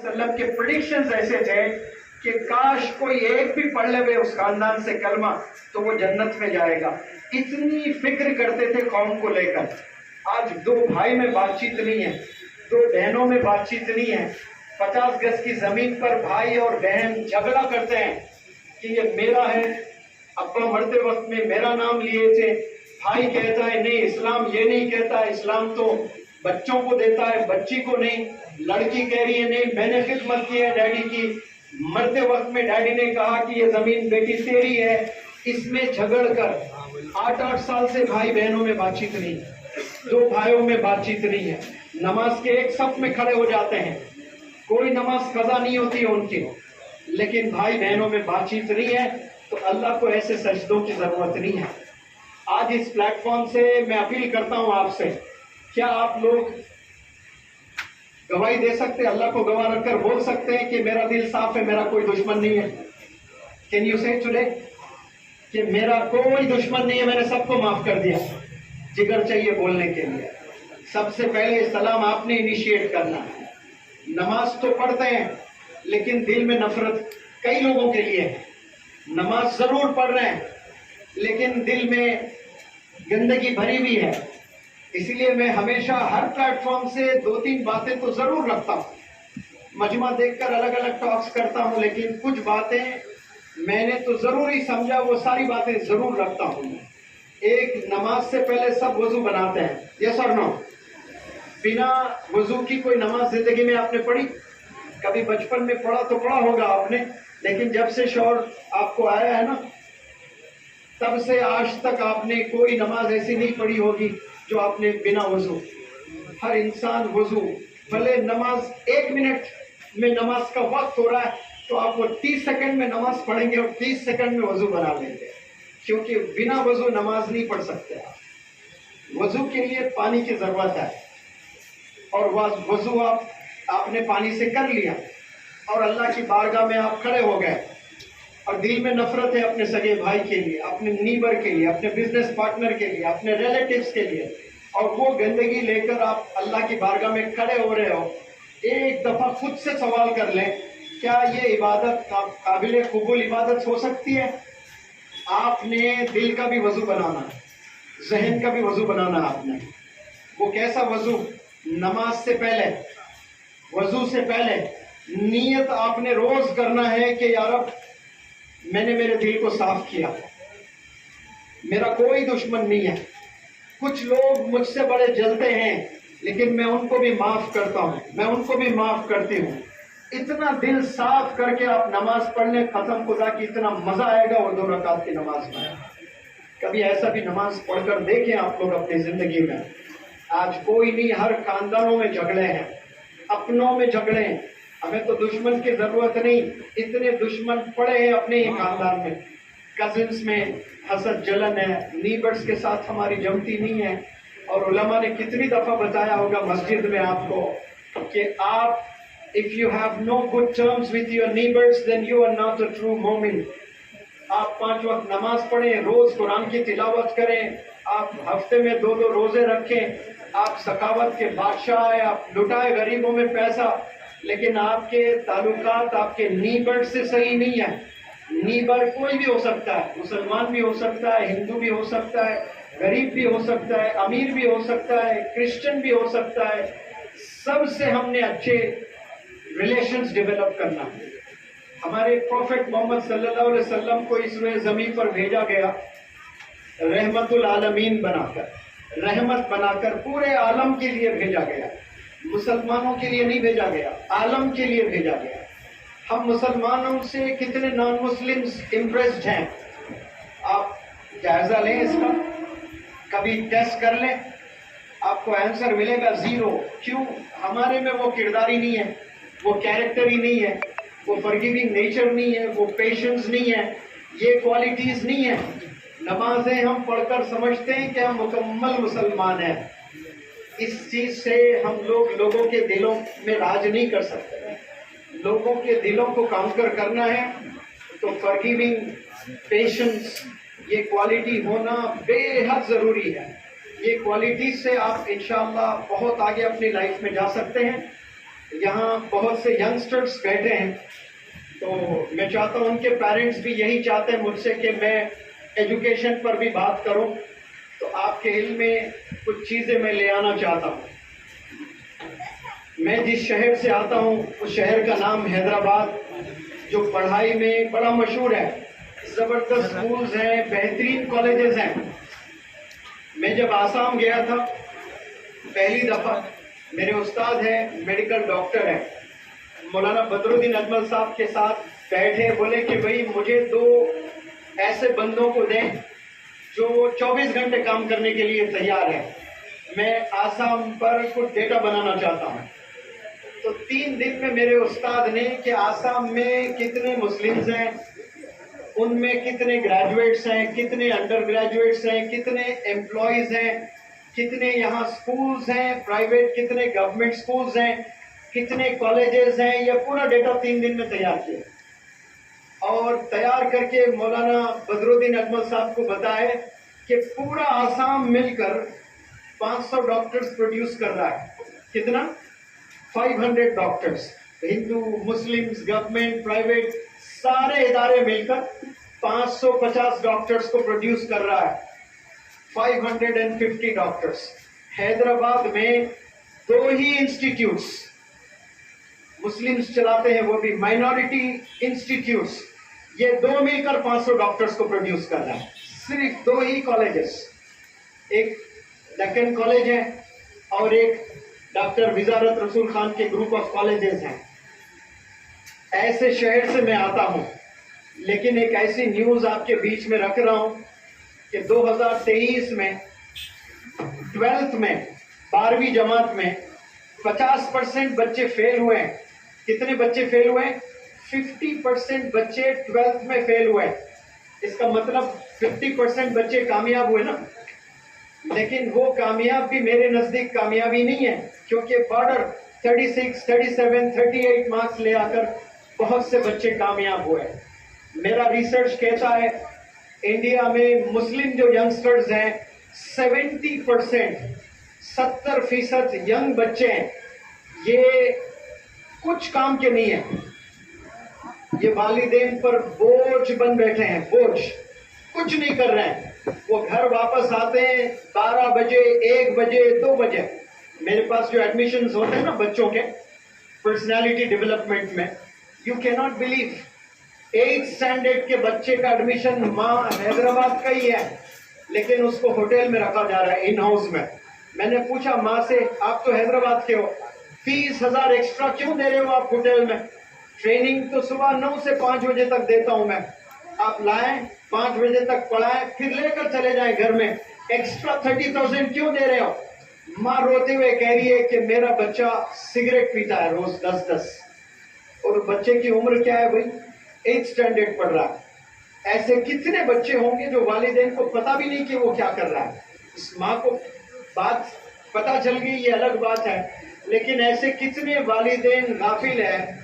वसल्लम के प्रेडिक्शंस ऐसे थे कि काश कोई एक भी पढ़ ले उस खानदान से कलमा तो वो जन्नत में जाएगा। इतनी फिक्र करते थे कौम को लेकर। आज दो भाई में बातचीत नहीं है, दो बहनों में बातचीत नहीं है। 50 गज की जमीन पर भाई और बहन झगड़ा करते हैं कि ये मेरा है, अब्बा मरते वक्त में मेरा नाम लिए थे। भाई कहता है नहीं, इस्लाम ये नहीं कहता, इस्लाम तो बच्चों को देता है, बच्ची को नहीं। लड़की कह रही है नहीं, मैंने खिदमत की है डैडी की, मरते वक्त में डैडी ने कहा कि ये जमीन बेटी तेरी है। इसमें झगड़ कर 8-8 साल से भाई बहनों में बातचीत नहीं, दो भाइयों में बातचीत नहीं है। नमाज के एक सफ में खड़े हो जाते हैं, कोई नमाज कज़ा नहीं होती है उनकी, लेकिन भाई बहनों में बातचीत नहीं है। तो अल्लाह को ऐसे सजदों की जरूरत नहीं है। आज इस प्लेटफॉर्म से मैं अपील करता हूं आपसे, क्या आप लोग गवाही दे सकते, अल्लाह को गवाह रखकर बोल सकते हैं कि मेरा दिल साफ है, मेरा कोई दुश्मन नहीं है? कैन यू से टुडे कि मेरा कोई दुश्मन नहीं है, मैंने सबको माफ कर दिया? जिगर चाहिए बोलने के लिए। सबसे पहले सलाम आपने इनिशिएट करना है। नमाज तो पढ़ते हैं लेकिन दिल में नफरत कई लोगों के लिए है। नमाज जरूर पढ़ रहे हैं लेकिन दिल में गंदगी भरी हुई है। इसलिए मैं हमेशा हर प्लेटफॉर्म से 2-3 बातें तो जरूर रखता हूँ। मजमा देखकर अलग अलग टॉक्स करता हूँ, लेकिन कुछ बातें मैंने तो जरूरी समझा, वो सारी बातें जरूर रखता हूँ। एक, नमाज से पहले सब वजू बनाते हैं, यस और नो? बिना वजू की कोई नमाज जिंदगी में आपने पढ़ी? कभी बचपन में पढ़ा तो पढ़ा होगा आपने, लेकिन जब से शौर आपको आया है ना, तब से आज तक आपने कोई नमाज ऐसी नहीं पढ़ी होगी जो आपने बिना वजू। हर इंसान वजू, भले नमाज 1 मिनट में नमाज का वक्त हो रहा है तो आप वो 30 सेकंड में नमाज पढ़ेंगे और 30 सेकंड में वजू बना लेंगे, क्योंकि बिना वजू नमाज नहीं पढ़ सकते आप। वजू के लिए पानी की जरूरत है, और वजू आपने पानी से कर लिया और अल्लाह की बारगाह में आप खड़े हो गए और दिल में नफरत है अपने सगे भाई के लिए, अपने नीबर के लिए, अपने बिजनेस पार्टनर के लिए, अपने रिलेटिव्स के लिए, और वो गंदगी लेकर आप अल्लाह की बारगाह में खड़े हो रहे हो। एक दफा खुद से सवाल कर लें, क्या ये इबादत काबिल कबूल इबादत हो सकती है? आपने दिल का भी वजू बनाना, जहन का भी वजू बनाना आपने। वो कैसा वजू? नमाज से पहले, वजू से पहले नियत आपने रोज करना है कि यार अब मैंने मेरे दिल को साफ किया, मेरा कोई दुश्मन नहीं है। कुछ लोग मुझसे बड़े जलते हैं लेकिन मैं उनको भी माफ करता हूँ, मैं उनको भी माफ करती हूँ। इतना दिल साफ करके आप नमाज पढ़ने खत्म खुदा की, इतना मजा आएगा वो 2 रकात की नमाज में। कभी ऐसा भी नमाज पढ़कर देखें आप लोग अपनी जिंदगी में। आज कोई नहीं, हर खानदानों में झगड़े हैं, अपनों में झगड़े हैं। हमें तो दुश्मन की जरूरत नहीं, इतने दुश्मन पड़े हैं अपने ही खानदान में। कजिन्स में हसद जलन है, नीबर्स के साथ हमारी जमती नहीं है। और उलमा ने कितनी दफा बताया होगा मस्जिद में आपको कि आप, if you have no good terms with your neighbours then you are not a true मोमिन। आप 5 वक्त नमाज पढ़ें, रोज कुरान की तिलावत करें, आप हफ्ते में 2-2 रोजे रखें, आप सखावत के बादशाह है, आप लुटाए गरीबों में पैसा, लेकिन आपके ताल्लुकात आपके नीबर से सही नहीं है। नीबर कोई भी हो सकता है, मुसलमान भी हो सकता है, हिंदू भी हो सकता है, गरीब भी हो सकता है, अमीर भी हो सकता है, क्रिश्चियन भी हो सकता है। सबसे हमने अच्छे रिलेशंस डेवलप करना है। हमारे प्रॉफेट मोहम्मद सल्लल्लाहु अलैहि वसल्लम को इस ज़मीन पर भेजा गया रहमतुल आलमीन बनाकर, रहमत बनाकर पूरे आलम के लिए भेजा गया। मुसलमानों के लिए नहीं भेजा गया, आलम के लिए भेजा गया। हम मुसलमानों से कितने नॉन मुस्लिम्स इम्प्रेस्ड हैं? आप जायजा लें इसका, कभी टेस्ट कर लें, आपको आंसर मिलेगा 0। क्यों? हमारे में वो किरदार ही नहीं है, वो कैरेक्टर ही नहीं है, वो फॉरगिविंग नेचर नहीं है, वो पेशेंस नहीं है, ये क्वालिटीज नहीं है। नमाजें हम पढ़कर समझते हैं कि हम मुकम्मल मुसलमान हैं। इस चीज से हम लोगों के दिलों में राज नहीं कर सकते। लोगों के दिलों को काउंटर करना है तो फॉरगिविंग, पेशेंस, ये क्वालिटी होना बेहद जरूरी है। ये क्वालिटी से आप इंशाअल्लाह बहुत आगे अपनी लाइफ में जा सकते हैं। यहाँ बहुत से यंगस्टर्स बैठे हैं, तो मैं चाहता हूँ उनके पेरेंट्स भी यही चाहते हैं मुझसे कि मैं एजुकेशन पर भी बात करूँ, तो आपके इल्म में कुछ चीज़ें मैं ले आना चाहता हूँ। मैं जिस शहर से आता हूँ उस शहर का नाम हैदराबाद, जो पढ़ाई में बड़ा मशहूर है, ज़बरदस्त स्कूल्स हैं, बेहतरीन कॉलेजेस हैं। मैं जब आसाम गया था पहली दफ़ा, मेरे उस्ताद हैं, मेडिकल डॉक्टर हैं, मौलाना बदरुद्दीन अजमल साहब के साथ बैठे, बोले कि भाई मुझे 2 ऐसे बंदों को दें जो 24 घंटे काम करने के लिए तैयार है। मैं आसाम पर कुछ डेटा बनाना चाहता हूँ। तो 3 दिन में मेरे उस्ताद ने कि आसाम में कितने मुस्लिम्स हैं, उनमें कितने ग्रेजुएट्स हैं, कितने अंडर ग्रेजुएट्स हैं, कितने एम्प्लॉयज़ हैं, कितने यहाँ स्कूल्स हैं प्राइवेट, कितने गवर्नमेंट स्कूल्स हैं, कितने कॉलेजेस हैं, यह पूरा डेटा 3 दिन में तैयार किया। और तैयार करके मौलाना बदरुद्दीन अजमल साहब को बताए कि पूरा आसाम मिलकर 500 डॉक्टर्स प्रोड्यूस कर रहा है। कितना? 500 doctors, Hindu, Muslims, government, private, सारे इदारे मिलकर 550 डॉक्टर्स को प्रोड्यूस कर रहा है। 550 डॉक्टर्स। हैदराबाद में 2 ही इंस्टीट्यूट्स मुस्लिम्स चलाते हैं, वो भी माइनॉरिटी इंस्टीट्यूट्स, ये 2 मिलकर 500 डॉक्टर्स को प्रोड्यूस कर रहा है। सिर्फ 2 ही कॉलेजेस, एक डेक्कन कॉलेज है और एक डॉक्टर विजारत रसूल खान के ग्रुप ऑफ कॉलेजेस हैं। ऐसे शहर से मैं आता हूं, लेकिन एक ऐसी न्यूज आपके बीच में रख रहा हूं कि 2023 में 12th में 12वीं जमात में 50% बच्चे फेल हुए हैं। कितने बच्चे फेल हुए? 50% बच्चे 12th में फेल हुए। इसका मतलब 50% बच्चे कामयाब हुए ना। लेकिन वो कामयाब भी मेरे नजदीक कामयाबी नहीं है, क्योंकि बॉर्डर 36, 37, 38 मार्क्स ले आकर बहुत से बच्चे कामयाब हुए। मेरा रिसर्च कहता है इंडिया में मुस्लिम जो यंगस्टर्स हैं 70% यंग बच्चे हैं, ये कुछ काम के नहीं है, ये वालिदैन पर बोझ बन बैठे हैं, बोझ, कुछ नहीं कर रहे हैं। वो घर वापस आते हैं 12 बजे, 1 बजे, 2 बजे। मेरे पास जो एडमिशन्स होते हैं ना बच्चों के पर्सनालिटी डेवलपमेंट में, you can not believe, 8th standard के बच्चे का एडमिशन माँ हैदराबाद का ही है, लेकिन उसको होटल में रखा जा रहा है, इन हाउस में। मैंने पूछा माँ से, आप तो हैदराबाद के हो, फीस 1000 एक्स्ट्रा क्यों दे रहे हो आप होटल में? ट्रेनिंग तो सुबह 9 से 5 बजे तक देता हूं मैं, आप लाएं 5 बजे तक पढ़ाएं, फिर लेकर चले जाएं घर में, एक्स्ट्रा 30,000 क्यों दे रहे हो? माँ रोते हुए कह रही है कि मेरा बच्चा सिगरेट पीता है रोज 10-10, और बच्चे की उम्र क्या है भाई? 8th स्टैंडर्ड पढ़ रहा है। ऐसे कितने बच्चे होंगे जो वालिदैन को पता भी नहीं कि वो क्या कर रहा है। इस माँ को बात पता चल गई, ये अलग बात है, लेकिन ऐसे कितने वालिदैन गाफिल है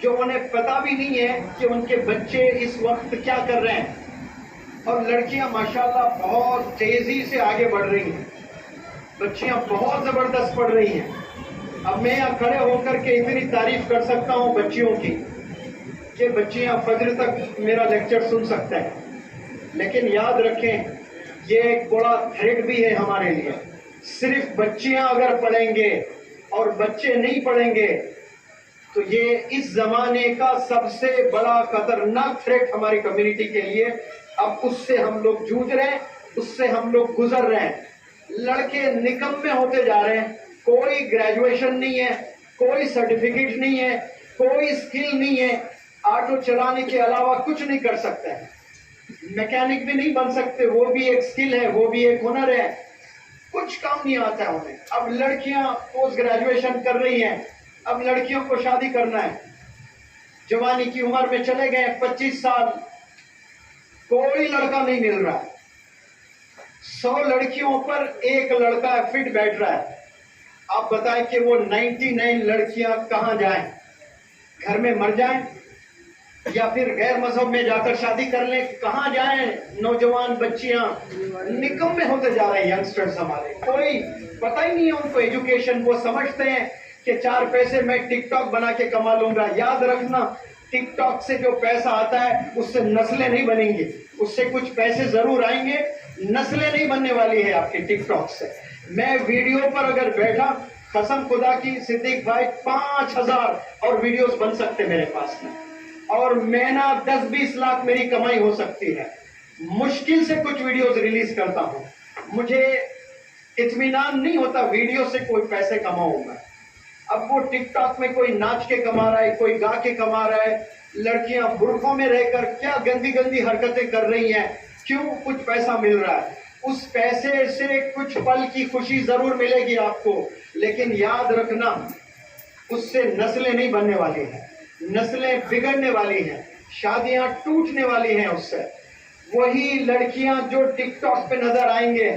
जो उन्हें पता भी नहीं है कि उनके बच्चे इस वक्त क्या कर रहे हैं। और लड़कियां माशाल्लाह बहुत तेजी से आगे बढ़ रही हैं, बच्चियां बहुत जबरदस्त पढ़ रही हैं। अब मैं यहाँ खड़े होकर के इतनी तारीफ कर सकता हूँ बच्चियों की कि बच्चियां फजर तक मेरा लेक्चर सुन सकते हैं। लेकिन याद रखें, ये एक बड़ा थ्रेट भी है हमारे लिए। सिर्फ बच्चियां अगर पढ़ेंगे और बच्चे नहीं पढ़ेंगे तो ये इस जमाने का सबसे बड़ा खतरनाक थ्रेट हमारी कम्युनिटी के लिए। अब उससे हम लोग जूझ रहे हैं, उससे हम लोग गुजर रहे हैं। लड़के निकम्मे होते जा रहे हैं, कोई ग्रेजुएशन नहीं है, कोई सर्टिफिकेट नहीं है, कोई स्किल नहीं है, ऑटो चलाने के अलावा कुछ नहीं कर सकते हैं, मैकेनिक भी नहीं बन सकते, वो भी एक स्किल है, वो भी एक हुनर है, कुछ काम नहीं आता है उन्हें। अब लड़कियां पोस्ट ग्रेजुएशन कर रही हैं, अब लड़कियों को शादी करना है, जवानी की उम्र में चले गए 25 साल, कोई लड़का नहीं मिल रहा। 100 लड़कियों पर 1 लड़का फिट बैठ रहा है। आप बताएं कि वो 99 लड़कियां कहां जाएं? घर में मर जाएं या फिर गैर मजहब में जाकर शादी कर लें? कहां जाएं? नौजवान बच्चियां निकम्मे होते जा रहे हैं, यंगस्टर्स हमारे, कोई पता ही नहीं है उनको एजुकेशन। वो समझते हैं कि 4 पैसे मैं टिकटॉक बना के कमा लूंगा। याद रखना, टिकटॉक से जो पैसा आता है उससे नस्लें नहीं बनेंगी, उससे कुछ पैसे जरूर आएंगे, नस्लें नहीं बनने वाली है आपके टिकटॉक से। मैं वीडियो पर अगर बैठा, कसम खुदा की सिद्दीक भाई 5000 और वीडियोस बन सकते मेरे पास में, और महीना 10-20 लाख मेरी कमाई हो सकती है। मुश्किल से कुछ वीडियोस रिलीज करता हूं, मुझे इत्मीनान नहीं होता वीडियो से कोई पैसे कमाऊंगा। अब वो टिकटॉक में कोई नाच के कमा रहा है, कोई गा के कमा रहा है, लड़कियां बुर्खों में रहकर क्या गंदी गंदी हरकतें कर रही हैं, क्यों? कुछ पैसा मिल रहा है, उस पैसे से कुछ पल की खुशी जरूर मिलेगी आपको, लेकिन याद रखना उससे नस्लें नहीं बनने वाली हैं, नस्लें बिगड़ने वाली हैं, शादियां टूटने वाली हैं उससे। वही लड़कियां जो टिकटॉक पे नजर आएंगे,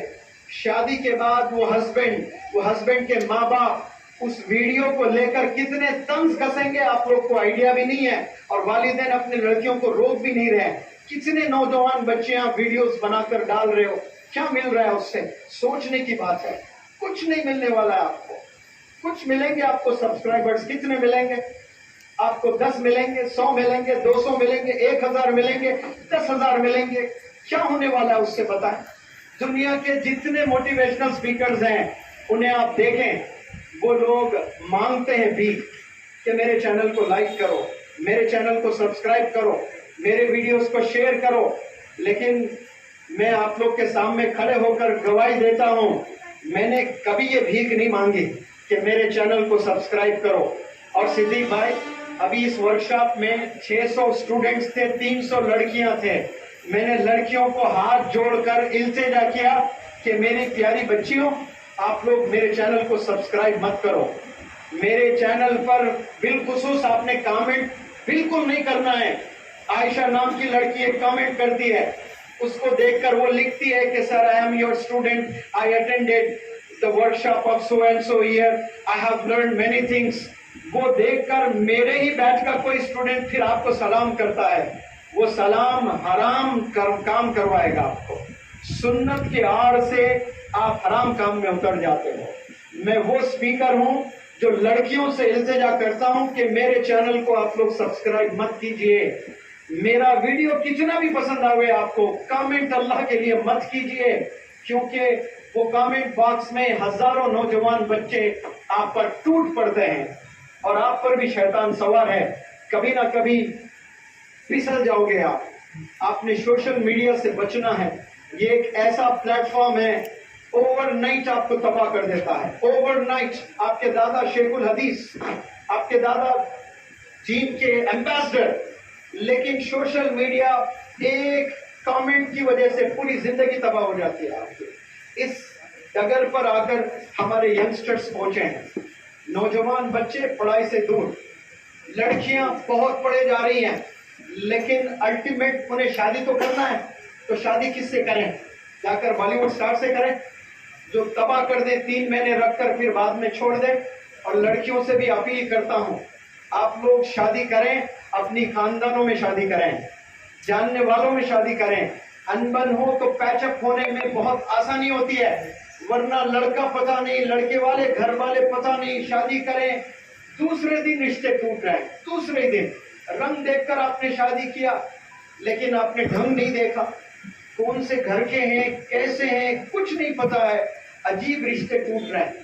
शादी के बाद वो हस्बैंड के माँ बाप उस वीडियो को लेकर कितने तंज कसेंगे आप लोग को आइडिया भी नहीं है, और वालिदैन अपने लड़कियों को रोक भी नहीं रहे। कितने नौजवान बच्चियां वीडियोस बनाकर डाल रहे हो, क्या मिल रहा है उससे? सोचने की बात है, कुछ नहीं मिलने वाला है आपको। कुछ मिलेंगे आपको सब्सक्राइबर्स, कितने मिलेंगे आपको? 10 मिलेंगे, 100 मिलेंगे, 200 मिलेंगे, 1000 मिलेंगे, 10,000 मिलेंगे, क्या होने वाला है उससे बताएं? दुनिया के जितने मोटिवेशनल स्पीकर्स हैं उन्हें आप देखें, वो लोग मांगते हैं भी कि मेरे चैनल को लाइक करो, मेरे चैनल को सब्सक्राइब करो, मेरे वीडियोस को शेयर करो, लेकिन मैं आप लोग के सामने खड़े होकर गवाही देता हूं, मैंने कभी ये भीख नहीं मांगी कि मेरे चैनल को सब्सक्राइब करो। और सिद्दीक भाई, अभी इस वर्कशॉप में 600 स्टूडेंट्स थे, 300 लड़कियां थे। मैंने लड़कियों को हाथ जोड़कर इल्तिजा किया कि मेरी प्यारी बच्चियों, आप लोग मेरे चैनल को सब्सक्राइब मत करो, मेरे चैनल पर बिलखुसूस आपने कमेंट बिल्कुल नहीं करना है। आयशा नाम की लड़की एक कमेंट करती है, उसको देखकर वो लिखती है कि sir, I am your student, I attended the workshop of so and so year, I have learn many things. वो देखकर मेरे ही बैच का कोई स्टूडेंट फिर आपको सलाम करता है, वो सलाम हराम काम करवाएगा आपको। सुन्नत की आड़ से आप हराम काम में उतर जाते हो। मैं वो स्पीकर हूं जो लड़कियों से इल्तिजा करता हूं कि मेरे चैनल को आप लोग सब्सक्राइब मत कीजिए। मेरा वीडियो कितना भी पसंद आवे आपको, कमेंट अल्लाह के लिए मत कीजिए, क्योंकि वो कमेंट बॉक्स में हजारों नौजवान बच्चे आप पर टूट पड़ते हैं और आप पर भी शैतान सवार है, कभी ना कभी फिसल जाओगे आप। आपने सोशल मीडिया से बचना है। ये एक ऐसा प्लेटफॉर्म है, ओवरनाइट आपको तबाह कर देता है, ओवरनाइट। आपके दादा शेखुल हदीस, आपके दादा चीन के एम्बेसडर, लेकिन सोशल मीडिया एक कमेंट की वजह से पूरी जिंदगी तबाह हो जाती है आपकी। इस डगर पर आकर हमारे यंगस्टर्स पहुंचे हैं, नौजवान बच्चे पढ़ाई से दूर, लड़कियां बहुत पढ़े जा रही हैं, लेकिन अल्टीमेट उन्हें शादी तो करना है, तो शादी किससे करें? जाकर बॉलीवुड स्टार से करें जो तबाह कर दे, 3 महीने रखकर फिर बाद में छोड़ दे। और लड़कियों से भी अपील करता हूं, आप लोग शादी करें, अपनी खानदानों में शादी करें, जानने वालों में शादी करें। अनबन हो तो पैचअप होने में बहुत आसानी होती है, वरना लड़का पता नहीं, लड़के वाले घर वाले पता नहीं, शादी करें, दूसरे दिन रिश्ते टूट रहे हैं। दूसरे दिन रंग देखकर आपने शादी किया, लेकिन आपने ढंग नहीं देखा, कौन से घर के हैं, कैसे हैं, कुछ नहीं पता है, अजीब रिश्ते टूट रहे हैं।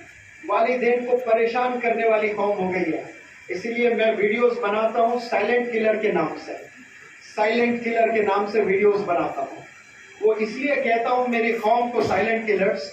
वालिदैन को परेशान करने वाली कौम हो गई है। इसलिए मैं वीडियोस बनाता हूं साइलेंट किलर के नाम से, साइलेंट किलर के नाम से वीडियोस बनाता हूं। वो इसलिए कहता हूं मेरी कौम को साइलेंट किलर्स,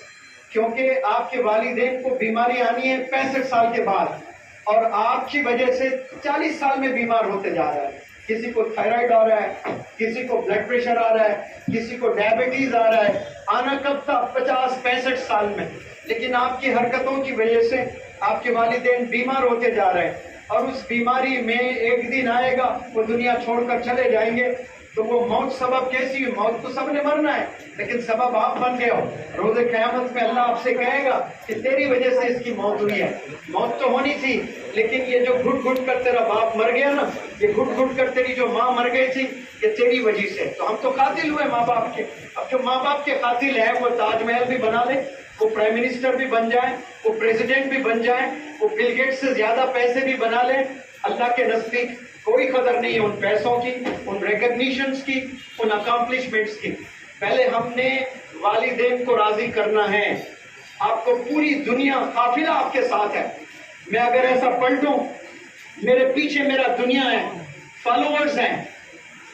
क्योंकि आपके वालिदैन को बीमारी आनी है 65 साल के बाद, और आपकी वजह से 40 साल में बीमार होते जा रहा है। किसी को थायराइड आ रहा है, किसी को ब्लड प्रेशर आ रहा है, किसी को डायबिटीज आ रहा है। आना कब था? 50-65 साल में। लेकिन आपकी हरकतों की वजह से आपके वालिदैन बीमार होते जा रहे हैं, और उस बीमारी में एक दिन आएगा वो दुनिया छोड़कर चले जाएंगे। तो वो मौत सबब कैसी हुई? मौत तो सबने मरना है, लेकिन सबब आप बन गए हो। रोज़े क़यामत में अल्लाह आपसे कहेगा कि तेरी वजह से इसकी मौत हुई है। मौत तो होनी थी, लेकिन ये जो घुट घुट कर तेरा बाप मर गया ना, ये घुट घुट कर तेरी जो माँ मर गई थी, ये तेरी वजह से। तो हम तो कातिल हुए माँ बाप के। अब जो माँ बाप के कातिल है वो ताजमहल भी बना ले, वो प्राइम मिनिस्टर भी बन जाए, वो प्रेसिडेंट भी बन जाए, वो बिल गेट्स से ज्यादा पैसे भी बना ले, अल्लाह के नजदीक कोई कदर नहीं है उन पैसों की, उन रिकॉग्निशंस की, उन अकम्पलिशमेंट्स की। पहले हमने वालिदैन को राजी करना है। आपको पूरी दुनिया, काफिला आपके साथ है। मैं अगर ऐसा पलटूं, मेरे पीछे मेरा दुनिया है, फॉलोअर्स हैं,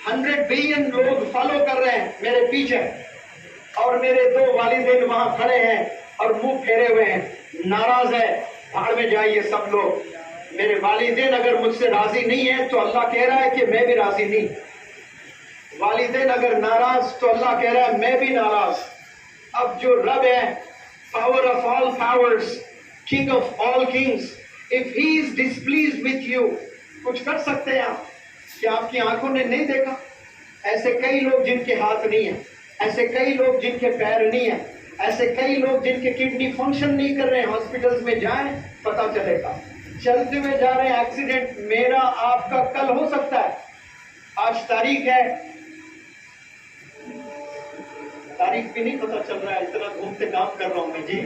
100 बिलियन लोग फॉलो कर रहे हैं मेरे पीछे, और मेरे 2 वालिदैन वहां खड़े हैं और मुंह फेरे हुए हैं, नाराज है, भाड़ में जाइए सब लोग। मेरे वालिदैन अगर मुझसे राजी नहीं है तो अल्लाह कह रहा है कि मैं भी राजी नहीं। वालिदैन अगर नाराज तो अल्लाह कह रहा है मैं भी नाराज। अब जो रब है, power of all powers, king of all Kings, if he is डिस्प्लीज with you, कुछ कर सकते हैं आप? क्या आपकी आंखों ने नहीं देखा? ऐसे कई लोग जिनके हाथ नहीं है, ऐसे कई लोग जिनके पैर नहीं है, ऐसे कई लोग जिनके किडनी फंक्शन नहीं कर रहे हैं, हॉस्पिटल्स में जाएं पता चलेगा। चलते हुए जा रहे हैं, एक्सीडेंट मेरा आपका कल हो सकता है। आज तारीख है, तारीख भी नहीं पता चल रहा है, इतना घूमते काम कर रहा हूं मैं जी।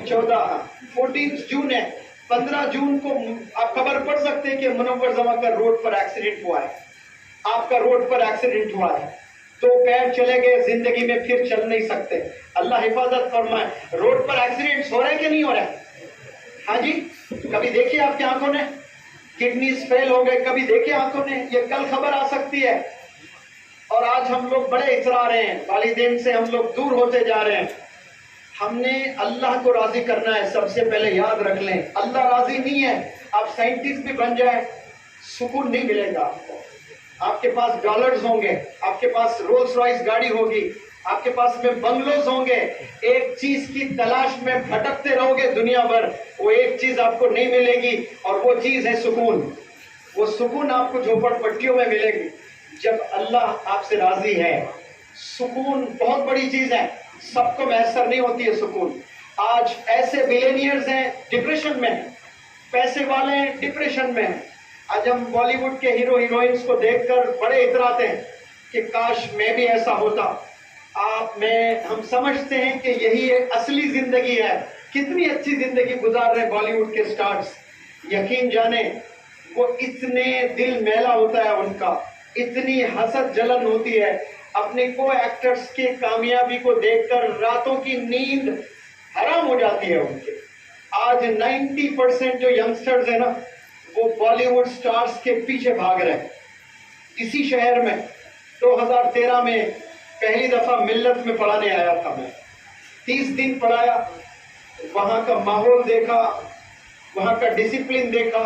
14 जून है। 15 जून को आप खबर पढ़ सकते हैं कि मुनव्वर जमा का रोड पर एक्सीडेंट हुआ है। आपका रोड पर एक्सीडेंट हुआ है, 2 पैर चले गए, जिंदगी में फिर चल नहीं सकते। अल्लाह हिफाजत फरमाए। रोड पर एक्सीडेंट हो रहे कि नहीं हो रहे? हाँ जी, कभी देखिए आपकी आंखों ने किडनीज फेल हो गए, कभी देखिए आंखों ने, ये कल खबर आ सकती है। और आज हम लोग बड़े इतरा रहे हैं, वालिदैन से हम लोग दूर होते जा रहे हैं। हमने अल्लाह को राजी करना है, सबसे पहले याद रख लें। अल्लाह राजी नहीं है, आप साइंटिस्ट भी बन जाए, सुकून नहीं मिलेगा आपको। आपके पास डॉलर्स होंगे, आपके पास रोल्स रॉयस गाड़ी होगी, आपके पास में बंगलोज होंगे, एक चीज की तलाश में भटकते रहोगे दुनिया भर, वो एक चीज आपको नहीं मिलेगी, और वो चीज है सुकून। वो सुकून आपको झोपड़पट्टियों में मिलेगी जब अल्लाह आपसे राजी है। सुकून बहुत बड़ी चीज है, सबको मैसर नहीं होती है सुकून। आज ऐसे बिलियनियर्स हैं डिप्रेशन में, पैसे वाले हैं डिप्रेशन में हैं। आज हम बॉलीवुड के हीरो हीरोइंस को देखकर बड़े इतराते हैं कि काश मैं भी ऐसा होता। हम समझते हैं कि यही एक असली जिंदगी है। कितनी अच्छी जिंदगी गुजार रहे बॉलीवुड के स्टार्स। यकीन जाने वो इतने दिल मैला होता है उनका, इतनी हसद जलन होती है अपने को एक्टर्स के कामयाबी को देखकर, रातों की नींद हराम हो जाती है उनके। आज 90% जो यंगस्टर्स है ना, वो बॉलीवुड स्टार्स के पीछे भाग रहे हैं। इसी शहर में 2013 में पहली दफा मिल्लत में पढ़ाने आया था मैं। 30 दिन पढ़ाया, वहां का माहौल देखा, वहां का डिसिप्लिन देखा।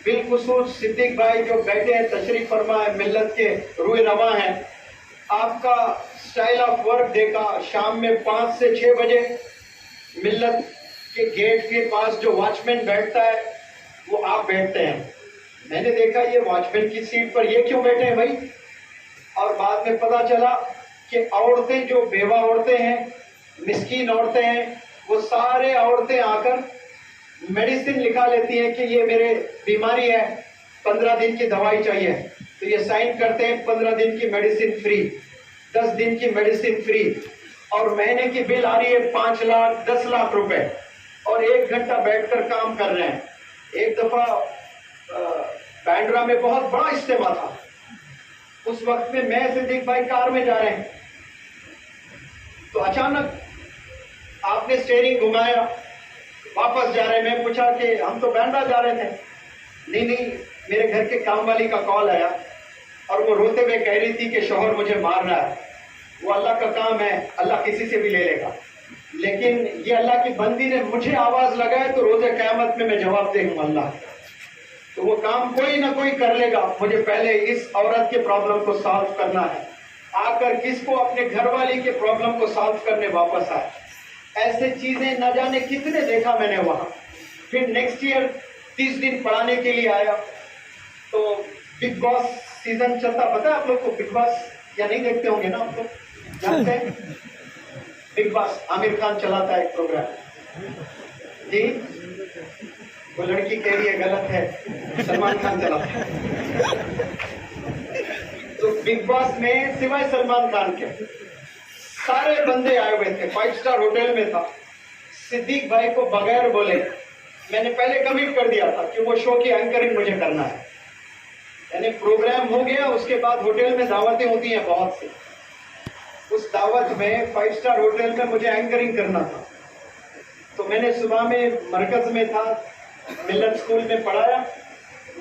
बिलखुसूस सिद्दीक भाई जो बैठे हैं, तशरीफ फरमा है, मिल्लत के रूए रवा हैं। आपका स्टाइल ऑफ वर्क देखा। शाम में 5 से 6 बजे मिल्लत के गेट के पास जो वॉचमैन बैठता है वो आप बैठते हैं। मैंने देखा ये वॉचमैन की सीट पर ये क्यों बैठे हैं भाई? और बाद में पता चला कि औरतें जो बेवा औरतें हैं, मिस्कीन औरतें हैं, वो सारे औरतें आकर मेडिसिन लिखा लेती हैं कि ये मेरे बीमारी है, 15 दिन की दवाई चाहिए, तो ये साइन करते हैं 15 दिन की मेडिसिन फ्री, 10 दिन की मेडिसिन फ्री, और महीने की बिल आ रही है 5 लाख 10 लाख रुपए, और 1 घंटा बैठकर काम कर रहे हैं। एक दफा बैंड्रा में बहुत बड़ा इज्तिमा था। उस वक्त में मैं सिद्दीक भाई कार में जा रहे हैं, तो अचानक आपने स्टीयरिंग घुमाया, वापस जा रहे हैं। मैं पूछा कि हम तो बैंड्रा जा रहे थे। नहीं, मेरे घर के काम वाली का कॉल आया और वो रोते हुए कह रही थी कि शौहर मुझे मार रहा है। वो अल्लाह का काम है, अल्लाह किसी से भी ले लेगा, लेकिन ये अल्लाह की बंदी ने मुझे आवाज लगाए तो रोजे क़यामत में मैं जवाब दे हूँ अल्लाह। तो वो काम कोई ना कोई कर लेगा, मुझे पहले इस औरत के प्रॉब्लम को सॉल्व करना है। आकर किसको? अपने घर वाली के प्रॉब्लम को सॉल्व करने वापस आए। ऐसे चीजें न जाने कितने देखा मैंने वहां। फिर नेक्स्ट ईयर 30 दिन पढ़ाने के लिए आया, तो बिग बॉस सीजन चलता, पता है आप लोग को बिग बॉस? या नहीं देखते होंगे ना आप लोग, जानते हैं बिग बॉस? आमिर खान चलाता है एक प्रोग्राम जी। वो लड़की कह रही है गलत है, सलमान खान चलाता है। तो बिग बॉस में सिवाय सलमान खान के सारे बंदे आए हुए थे, 5 स्टार होटल में था। सिद्दीक भाई को बगैर बोले मैंने पहले कमिट कर दिया था कि वो शो की एंकरिंग मुझे करना है। यानी प्रोग्राम हो गया, उसके बाद होटल में दावतें होती हैं बहुत सी, उस दावत में 5 स्टार होटल में मुझे एंकरिंग करना था। तो मैंने सुबह में मरकज में था, मिल्लत स्कूल में पढ़ाया,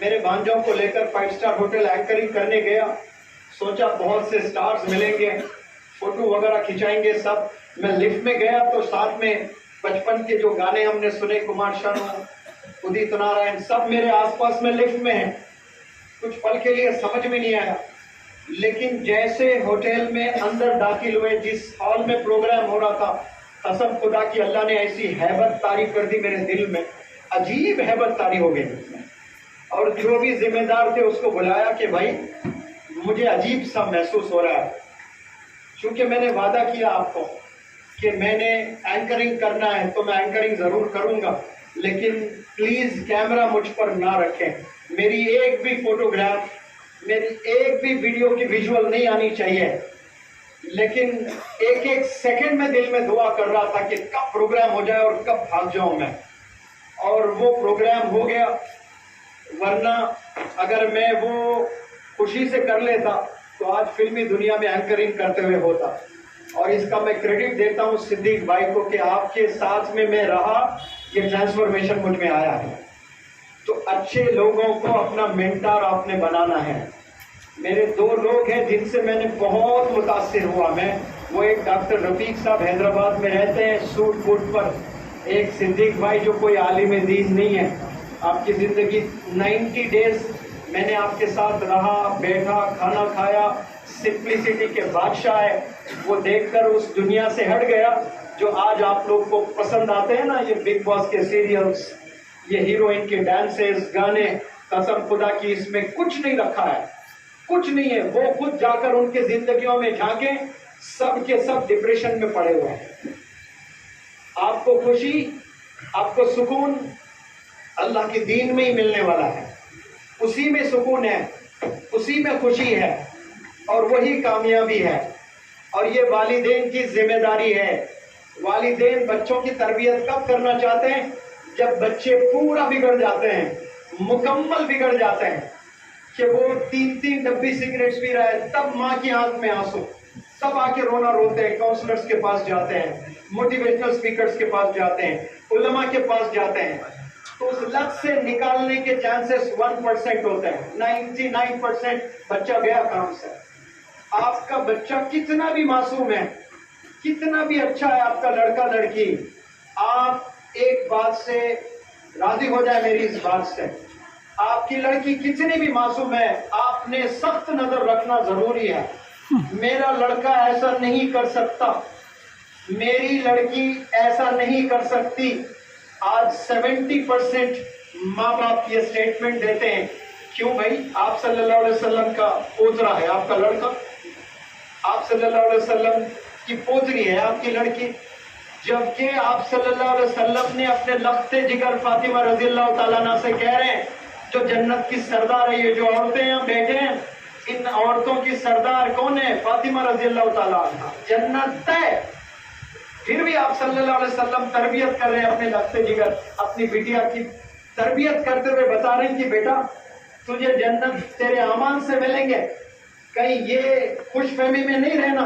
मेरे भांजों को लेकर 5 स्टार होटल एंकरिंग करने गया। सोचा बहुत से स्टार्स मिलेंगे, फोटो वगैरह खिंचाएंगे सब। मैं लिफ्ट में गया तो साथ में बचपन के जो गाने हमने सुने, कुमार शानू, उदित नारायण, सब मेरे आसपास में लिफ्ट में हैं। कुछ पल के लिए समझ में नहीं आया, लेकिन जैसे होटल में अंदर दाखिल हुए, जिस हॉल में प्रोग्राम हो रहा था, कसम खुदा की अल्लाह ने ऐसी हैबत तारी कर दी मेरे दिल में, अजीब हैबत तारी हो गई। और जो भी जिम्मेदार थे उसको बुलाया कि भाई मुझे अजीब सा महसूस हो रहा है, क्योंकि मैंने वादा किया आपको कि मैंने एंकरिंग करना है तो मैं एंकरिंग जरूर करूंगा, लेकिन प्लीज कैमरा मुझ पर ना रखें, मेरी एक भी फोटोग्राफ, मेरी एक भी वीडियो की विजुअल नहीं आनी चाहिए। लेकिन एक एक सेकंड में दिल में दुआ कर रहा था कि कब प्रोग्राम हो जाए और कब भाग जाऊं मैं। और वो प्रोग्राम हो गया, वरना अगर मैं वो खुशी से कर लेता तो आज फिल्मी दुनिया में एंकरिंग करते हुए होता। और इसका मैं क्रेडिट देता हूं सिद्दीक भाई को कि आपके साथ में मैं रहा, ये ट्रांसफॉर्मेशन मुझ में आया है। तो अच्छे लोगों को अपना मेंटर आपने बनाना है। मेरे 2 लोग हैं जिनसे मैंने बहुत मुतासिर हुआ मैं, वो एक डॉक्टर रफीक साहब हैदराबाद में रहते हैं सूट बूट पर, एक सिद्दीक भाई जो कोई आलिम दीन नहीं है। आपकी जिंदगी 90 डेज मैंने आपके साथ रहा, बैठा, खाना खाया, सिंप्लिसिटी के बादशाह है, वो देखकर उस दुनिया से हट गया जो आज आप लोग को पसंद आते हैं ना, ये बिग बॉस के सीरियल्स, ये हीरोइन के डांसेस, गाने, कसम खुदा की इसमें कुछ नहीं रखा है, कुछ नहीं है। वो खुद जाकर उनके जिंदगियों में झांके, सब के सब डिप्रेशन में पड़े हुए हैं। आपको खुशी, आपको सुकून अल्लाह के दीन में ही मिलने वाला है, उसी में सुकून है, उसी में खुशी है और वही कामयाबी है। और ये वालिदैन की जिम्मेदारी है। वालिदैन बच्चों की तरबियत कब करना चाहते हैं? जब बच्चे पूरा बिगड़ जाते हैं, मुकम्मल बिगड़ जाते हैं, कि वो 3-3 डब्बी सिगरेट्स पी रहा है, तब माँ की आंख में आंसू, सब आके रोना रोते हैं, काउंसलर्स के पास जाते हैं, मोटिवेशनल स्पीकर्स के पास जाते हैं, उलमा के पास जाते हैं। तो उस लत से निकालने के चांसेस 1% होते हैं, 99% बच्चा गया काम से। आपका बच्चा कितना भी मासूम है, कितना भी अच्छा है आपका लड़का लड़की, आप एक बात से राजी हो जाए मेरी इस बात से, आपकी लड़की कितनी भी मासूम है, आपने सख्त नजर रखना जरूरी है। मेरा लड़का ऐसा नहीं कर सकता, मेरी लड़की ऐसा नहीं कर सकती। आज 70% माँ बाप ये स्टेटमेंट देते हैं, क्यों भाई? आप सल्लल्लाहु अलैहि वसल्लम का पोतरा है आपका लड़का, आप सल्लल्लाहु अलैहि वसल्लम की पोतरी है आपकी लड़की, जबकि आप सल्लल्लाहु अलैहि वसल्लम ने अपने लख्ते जिगर फातिमा रज़ियल्लाहु ताला अन्हा से कह रहे हैं, जो जन्नत की सरदार है, ये जो औरतें यहाँ बैठे हैं, इन औरतों की सरदार कौन है? फातिमा रज़ियल्लाहु ताला अन्हा, जन्नत तय। फिर भी आप सल्लल्लाहु अलैहि वसल्लम तरबियत कर रहे हैं अपने लख्ते जिगर, अपनी बिटिया की तरबियत करते हुए बता रहे हैं कि बेटा तुझे जन्नत तेरे अमान से मिलेंगे। कहीं ये खुशफहमी में नहीं रहना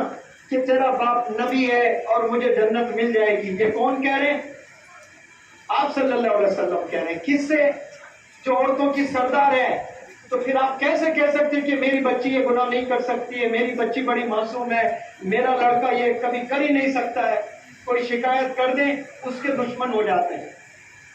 कि तेरा बाप नबी है और मुझे जन्नत मिल जाएगी। ये कौन कह रहे हैं? आप सल्लल्लाहु अलैहि वसल्लम कह रहे हैं। किससे? जो औरतों की सरदार है। तो फिर आप कैसे कह सकते हैं कि मेरी बच्ची ये गुनाह नहीं कर सकती है, मेरी बच्ची बड़ी मासूम है, मेरा लड़का ये कभी कर ही नहीं सकता है? कोई शिकायत कर दे उसके दुश्मन हो जाते हैं।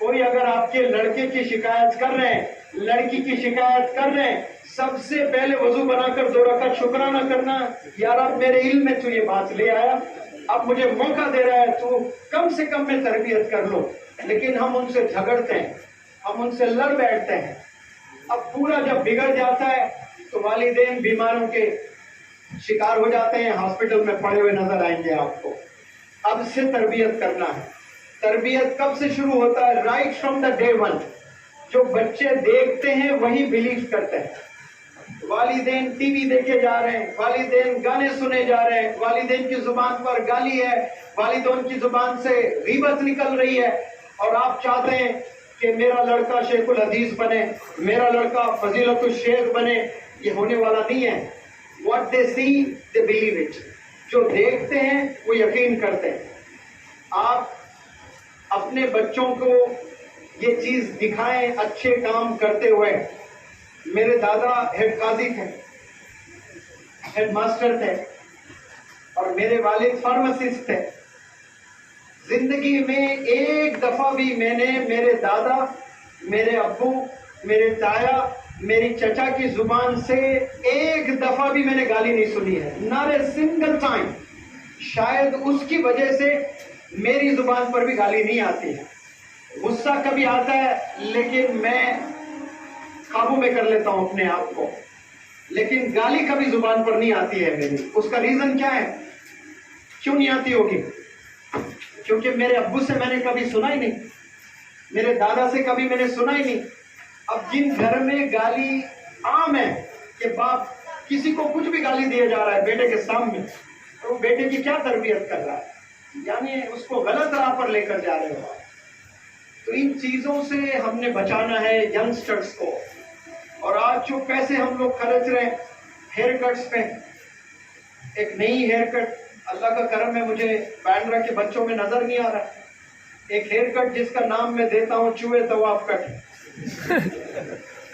कोई अगर आपके लड़के की शिकायत कर रहे हैं, लड़की की शिकायत कर रहे हैं, सबसे पहले वजू बनाकर 2 रकात शुक्राना करना, यार अब मेरे इल्म में तू ये बात ले आया, अब मुझे मौका दे रहा है, तू कम से कम में तरबियत कर लो। लेकिन हम उनसे झगड़ते हैं, हम उनसे लड़ बैठते हैं। अब पूरा जब बिगड़ जाता है तो वालिदैन बीमारों के शिकार हो जाते हैं, हॉस्पिटल में पड़े हुए नजर आएंगे आपको। अब से तरबियत करना है। तरबियत कब से शुरू होता है? Right from the day 1। जो बच्चे देखते हैं वही बिलीव करते हैं। वालिदैन टीवी देखे जा रहे हैं, वालिदैन गाने सुने जा रहे हैं, वालिदैन की जुबान पर गाली है, वालिदैन की जुबान से गीबत निकल रही है, और आप चाहते हैं कि मेरा लड़का शेखुल हदीस बने, मेरा लड़का फजीलतुल शेख बने। ये होने वाला नहीं है। What they see, they believe it. जो देखते हैं वो यकीन करते हैं। आप अपने बच्चों को ये चीज दिखाएं अच्छे काम करते हुए। मेरे दादा हेड काजी थे, हेड मास्टर थे, और मेरे वालिद फार्मासिस्ट थे। जिंदगी में एक दफा भी मैंने मेरे दादा, मेरे अब्बू, मेरे ताया, मेरी चचा की जुबान से एक दफा भी मैंने गाली नहीं सुनी है, नॉट ए सिंगल टाइम। शायद उसकी वजह से मेरी जुबान पर भी गाली नहीं आती है। गुस्सा कभी आता है लेकिन मैं काबू में कर लेता हूं अपने आप को, लेकिन गाली कभी जुबान पर नहीं आती है मेरी। उसका रीजन क्या है, क्यों नहीं आती होगी? क्योंकि मेरे अब्बू से मैंने कभी सुना ही नहीं, मेरे दादा से कभी मैंने सुना ही नहीं। अब जिन घर में गाली आम है कि बाप किसी को कुछ भी गाली दिया जा रहा है बेटे के सामने, तो वो बेटे की क्या तरबियत कर रहा है, यानी उसको गलत राह पर लेकर जा रहे हो। तो इन चीजों से हमने बचाना है यंगस्टर्स को। और आज जो पैसे हम लोग खर्च रहे हैं हेयर कट्स पे, एक नई हेयर कट अल्लाह का करम है, मुझे बैंड्रा के बच्चों में नजर नहीं आ रहा, एक हेयर कट जिसका नाम मैं देता हूँ चूहे तवाफ कट।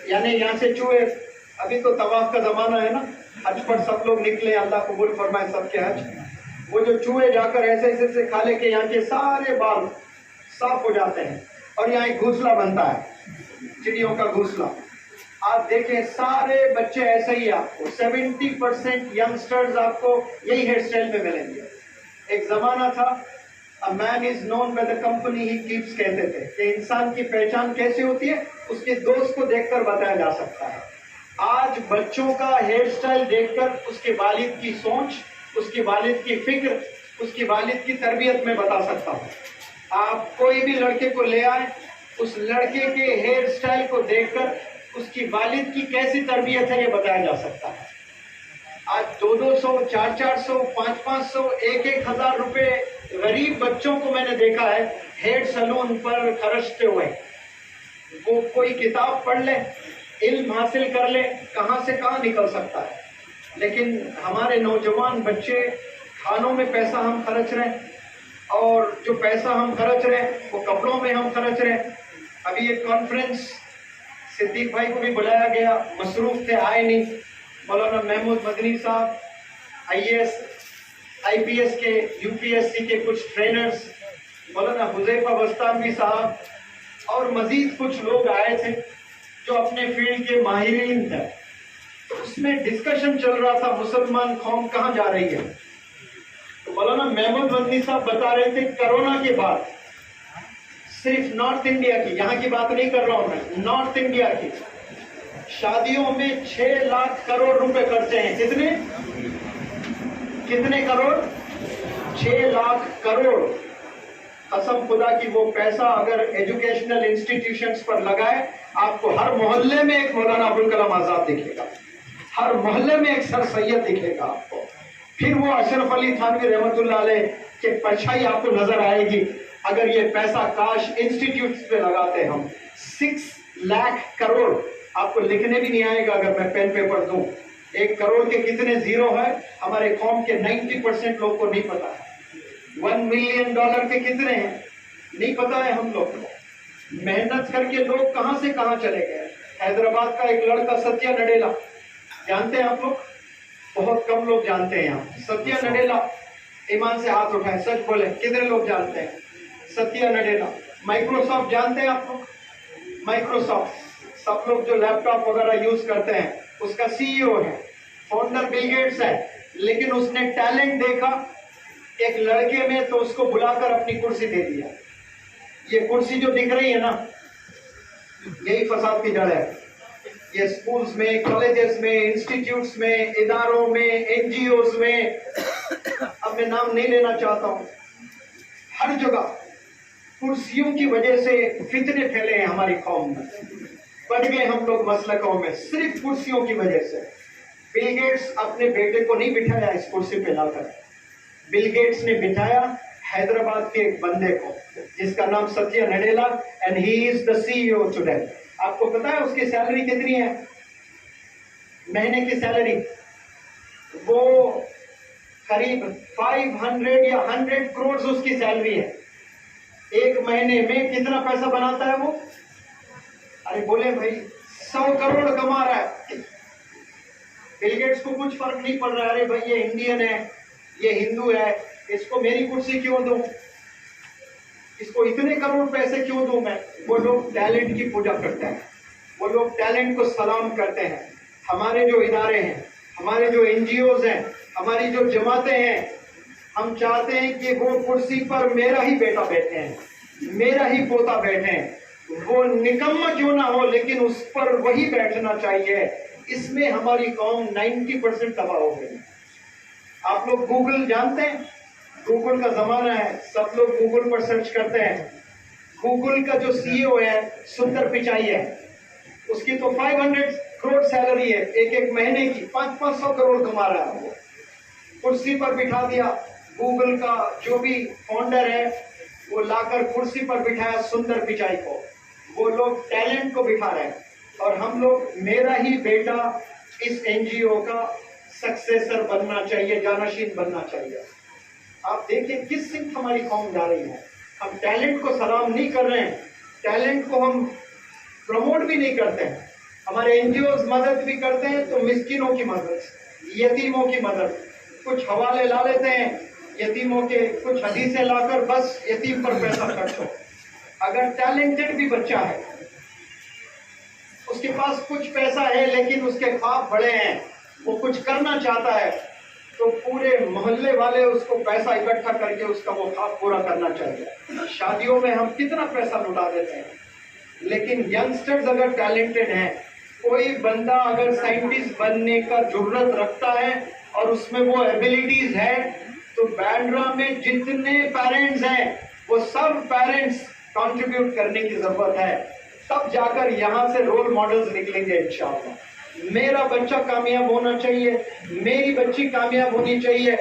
यानी यहाँ से चूहे, अभी तो तवाफ का जमाना है ना, हज पर सब लोग निकले, अल्लाह कबूल फरमाए सबके हज। वो जो चूहे जाकर ऐसे ऐसे खा ले के यहाँ के सारे बाल साफ हो जाते हैं, और यहाँ एक घोंसला बनता है, चिड़ियों का घोंसला। आप देखें सारे बच्चे ऐसे ही, आपको 70% यंगस्टर्स आपको यही हेयर स्टाइल में मिलेंगे। एक जमाना था, a man is known by the company he keeps, कहते थे कि इंसान की पहचान कैसे होती है, उसके दोस्त को देखकर बताया जा सकता है। आज बच्चों का हेयर स्टाइल देखकर उसके वालिद की सोच, उसके वालिद की फिक्र, उसकी वालिद की तरबियत में बता सकता हूँ। आप कोई भी लड़के को ले आए, उस लड़के के हेयर स्टाइल को देखकर उसकी वालिद की कैसी तरबियत है ये बताया जा सकता है। आज 200, 400, 500, 1,000 रुपए गरीब बच्चों को मैंने देखा है हेयर सैलून पर खर्चते हुए। वो कोई किताब पढ़ ले, इल्म हासिल कर ले, कहां से कहां निकल सकता है। लेकिन हमारे नौजवान बच्चे, खानों में पैसा हम खर्च रहे हैं, और जो पैसा हम खर्च रहे हैं वो कपड़ों में हम खर्च रहे हैं। अभी एक कॉन्फ्रेंस, सिद्दीक भाई को भी बुलाया गया, मसरूफ थे, आए नहीं। मौलाना महमूद मदनी साहब, IAS IPS के, UPSC के कुछ ट्रेनर्स, मौलाना हुजैफा बस्तामी साहब, और मजीद कुछ लोग आए थे जो अपने फील्ड के माहिरीन थे। तो उसमें डिस्कशन चल रहा था मुसलमान कौम कहाँ जा रही है। तो मौलाना महमूद मदनी साहब बता रहे थे कोरोना के बाद सिर्फ नॉर्थ इंडिया की, यहाँ की बात नहीं कर रहा हूं मैं, नॉर्थ इंडिया की शादियों में 6 लाख करोड़ रुपए खर्चे हैं। कितने करोड़? 6 लाख करोड़। कसम खुदा की वो पैसा अगर एजुकेशनल इंस्टीट्यूशंस पर लगाए, आपको हर मोहल्ले में एक मौलाना अबुल कलाम आजाद दिखेगा, हर मोहल्ले में एक सर सैयद दिखेगा आपको। फिर वो अशरफ अली थानवी रहमतुल्लाह अलैह के परछाई आपको नजर आएगी। अगर ये पैसा काश इंस्टीट्यूट पे लगाते हम, 6 लाख करोड़, आपको लिखने भी नहीं आएगा अगर मैं पेन पेपर दूं। 1 करोड़ के कितने जीरो है हमारे कौम के 90% लोग को नहीं पता है। $1 मिलियन के कितने हैं नहीं पता है हम लोग को। मेहनत करके लोग कहां से कहां चले गए। हैदराबाद का एक लड़का सत्या नडेला, जानते हैं आप लोग? बहुत कम लोग जानते हैं यहाँ। सत्या नडेला, ईमान से हाथ उठाए, सच बोले कितने लोग जानते हैं सत्या नडेला? माइक्रोसॉफ्ट जानते हैं आप लोग? माइक्रोसॉफ्ट सब लोग जो लैपटॉप वगैरह यूज करते हैं उसका CEO है, फाउंडर बिल गेट्स है। लेकिन उसने टैलेंट देखा एक लड़के में, तो उसको बुलाकर अपनी कुर्सी दे दिया। ये कुर्सी जो दिख रही है ना, यही फसाद की जड़ है। ये स्कूल्स में, कॉलेजेस में, इंस्टीट्यूट्स में, इदारों में, NGOs में, अब मैं नाम नहीं लेना चाहता हूं, हर जगह कुर्सियों की वजह से फितने फैले हैं हमारी कौम में। बढ़ गए हम लोग मसलकों में सिर्फ कुर्सियों की वजह से। बिल गेट्स अपने बेटे को नहीं बिठाया इस कुर्सी पे लाकर, बिल गेट्स ने बिठाया हैदराबाद के एक बंदे को जिसका नाम Satya Nadella, and he is the CEO today. आपको पता है उसकी सैलरी कितनी है? महीने की सैलरी वो करीब 500 या 100 करोड़ उसकी सैलरी है। एक महीने में कितना पैसा बनाता है वो? अरे बोले भाई 100 करोड़ कमा रहा है। बिल गेट्स को कुछ फर्क नहीं पड़ रहा है, अरे भाई ये इंडियन है, ये हिंदू है, इसको मेरी कुर्सी क्यों दूं, इसको इतने करोड़ पैसे क्यों दूं मैं। वो लोग टैलेंट की पूजा करते हैं, वो लोग टैलेंट को सलाम करते हैं। हमारे जो इदारे हैं, हमारे जो एनजीओज हैं, हमारी जो जमातें हैं, हम चाहते हैं कि वो कुर्सी पर मेरा ही बेटा बैठे हैं, मेरा ही पोता बैठे हैं। वो निकम्मा क्यों ना हो लेकिन उस पर वही बैठना चाहिए। इसमें हमारी कौम 90% तबाह हो गई। आप लोग गूगल जानते हैं? गूगल का जमाना है, सब लोग गूगल पर सर्च करते हैं। गूगल का जो सीईओ है सुंदर पिचाई है, उसकी तो 500 करोड़ सैलरी है, एक महीने की 500 करोड़ कमा रहा है। वो कुर्सी पर बिठा दिया, गूगल का जो भी फाउंडर है वो लाकर कुर्सी पर बिठाया सुंदर पिचाई को। वो लोग टैलेंट को बिठा रहे हैं और हम लोग मेरा ही बेटा इस एनजीओ का सक्सेसर बनना चाहिए, जानशीन बनना चाहिए। आप देखिए किस सिंह हमारी कौम जा रही है। हम टैलेंट को सलाम नहीं कर रहे हैं, टैलेंट को हम प्रमोट भी नहीं करते हैं। हमारे एनजीओ मदद भी करते हैं तो मिस्किनों की मदद, यतीमों की मदद, कुछ हवाले ला लेते हैं यतीमों के, कुछ हदीसें लाकर बस यतीम पर पैसा खर्च हो। अगर टैलेंटेड भी बच्चा है, उसके पास कुछ पैसा है लेकिन उसके ख्वाब बड़े हैं, वो कुछ करना चाहता है, तो पूरे मोहल्ले वाले उसको पैसा इकट्ठा करके उसका वो ख्वाब पूरा करना चाहिए। शादियों में हम कितना पैसा लुटा देते हैं, लेकिन यंगस्टर्स अगर टैलेंटेड हैं, कोई बंदा अगर साइंटिस्ट बनने का जुर्रत रखता है और उसमें वो एबिलिटीज है, तो बांद्रा में जितने पेरेंट्स हैं वो सब पेरेंट्स कंट्रीब्यूट करने की जरूरत है, तब जाकर यहाँ से रोल मॉडल्स निकलेंगे इंशाअल्लाह। मेरा बच्चा कामयाब होना चाहिए, मेरी बच्ची कामयाब होनी चाहिए।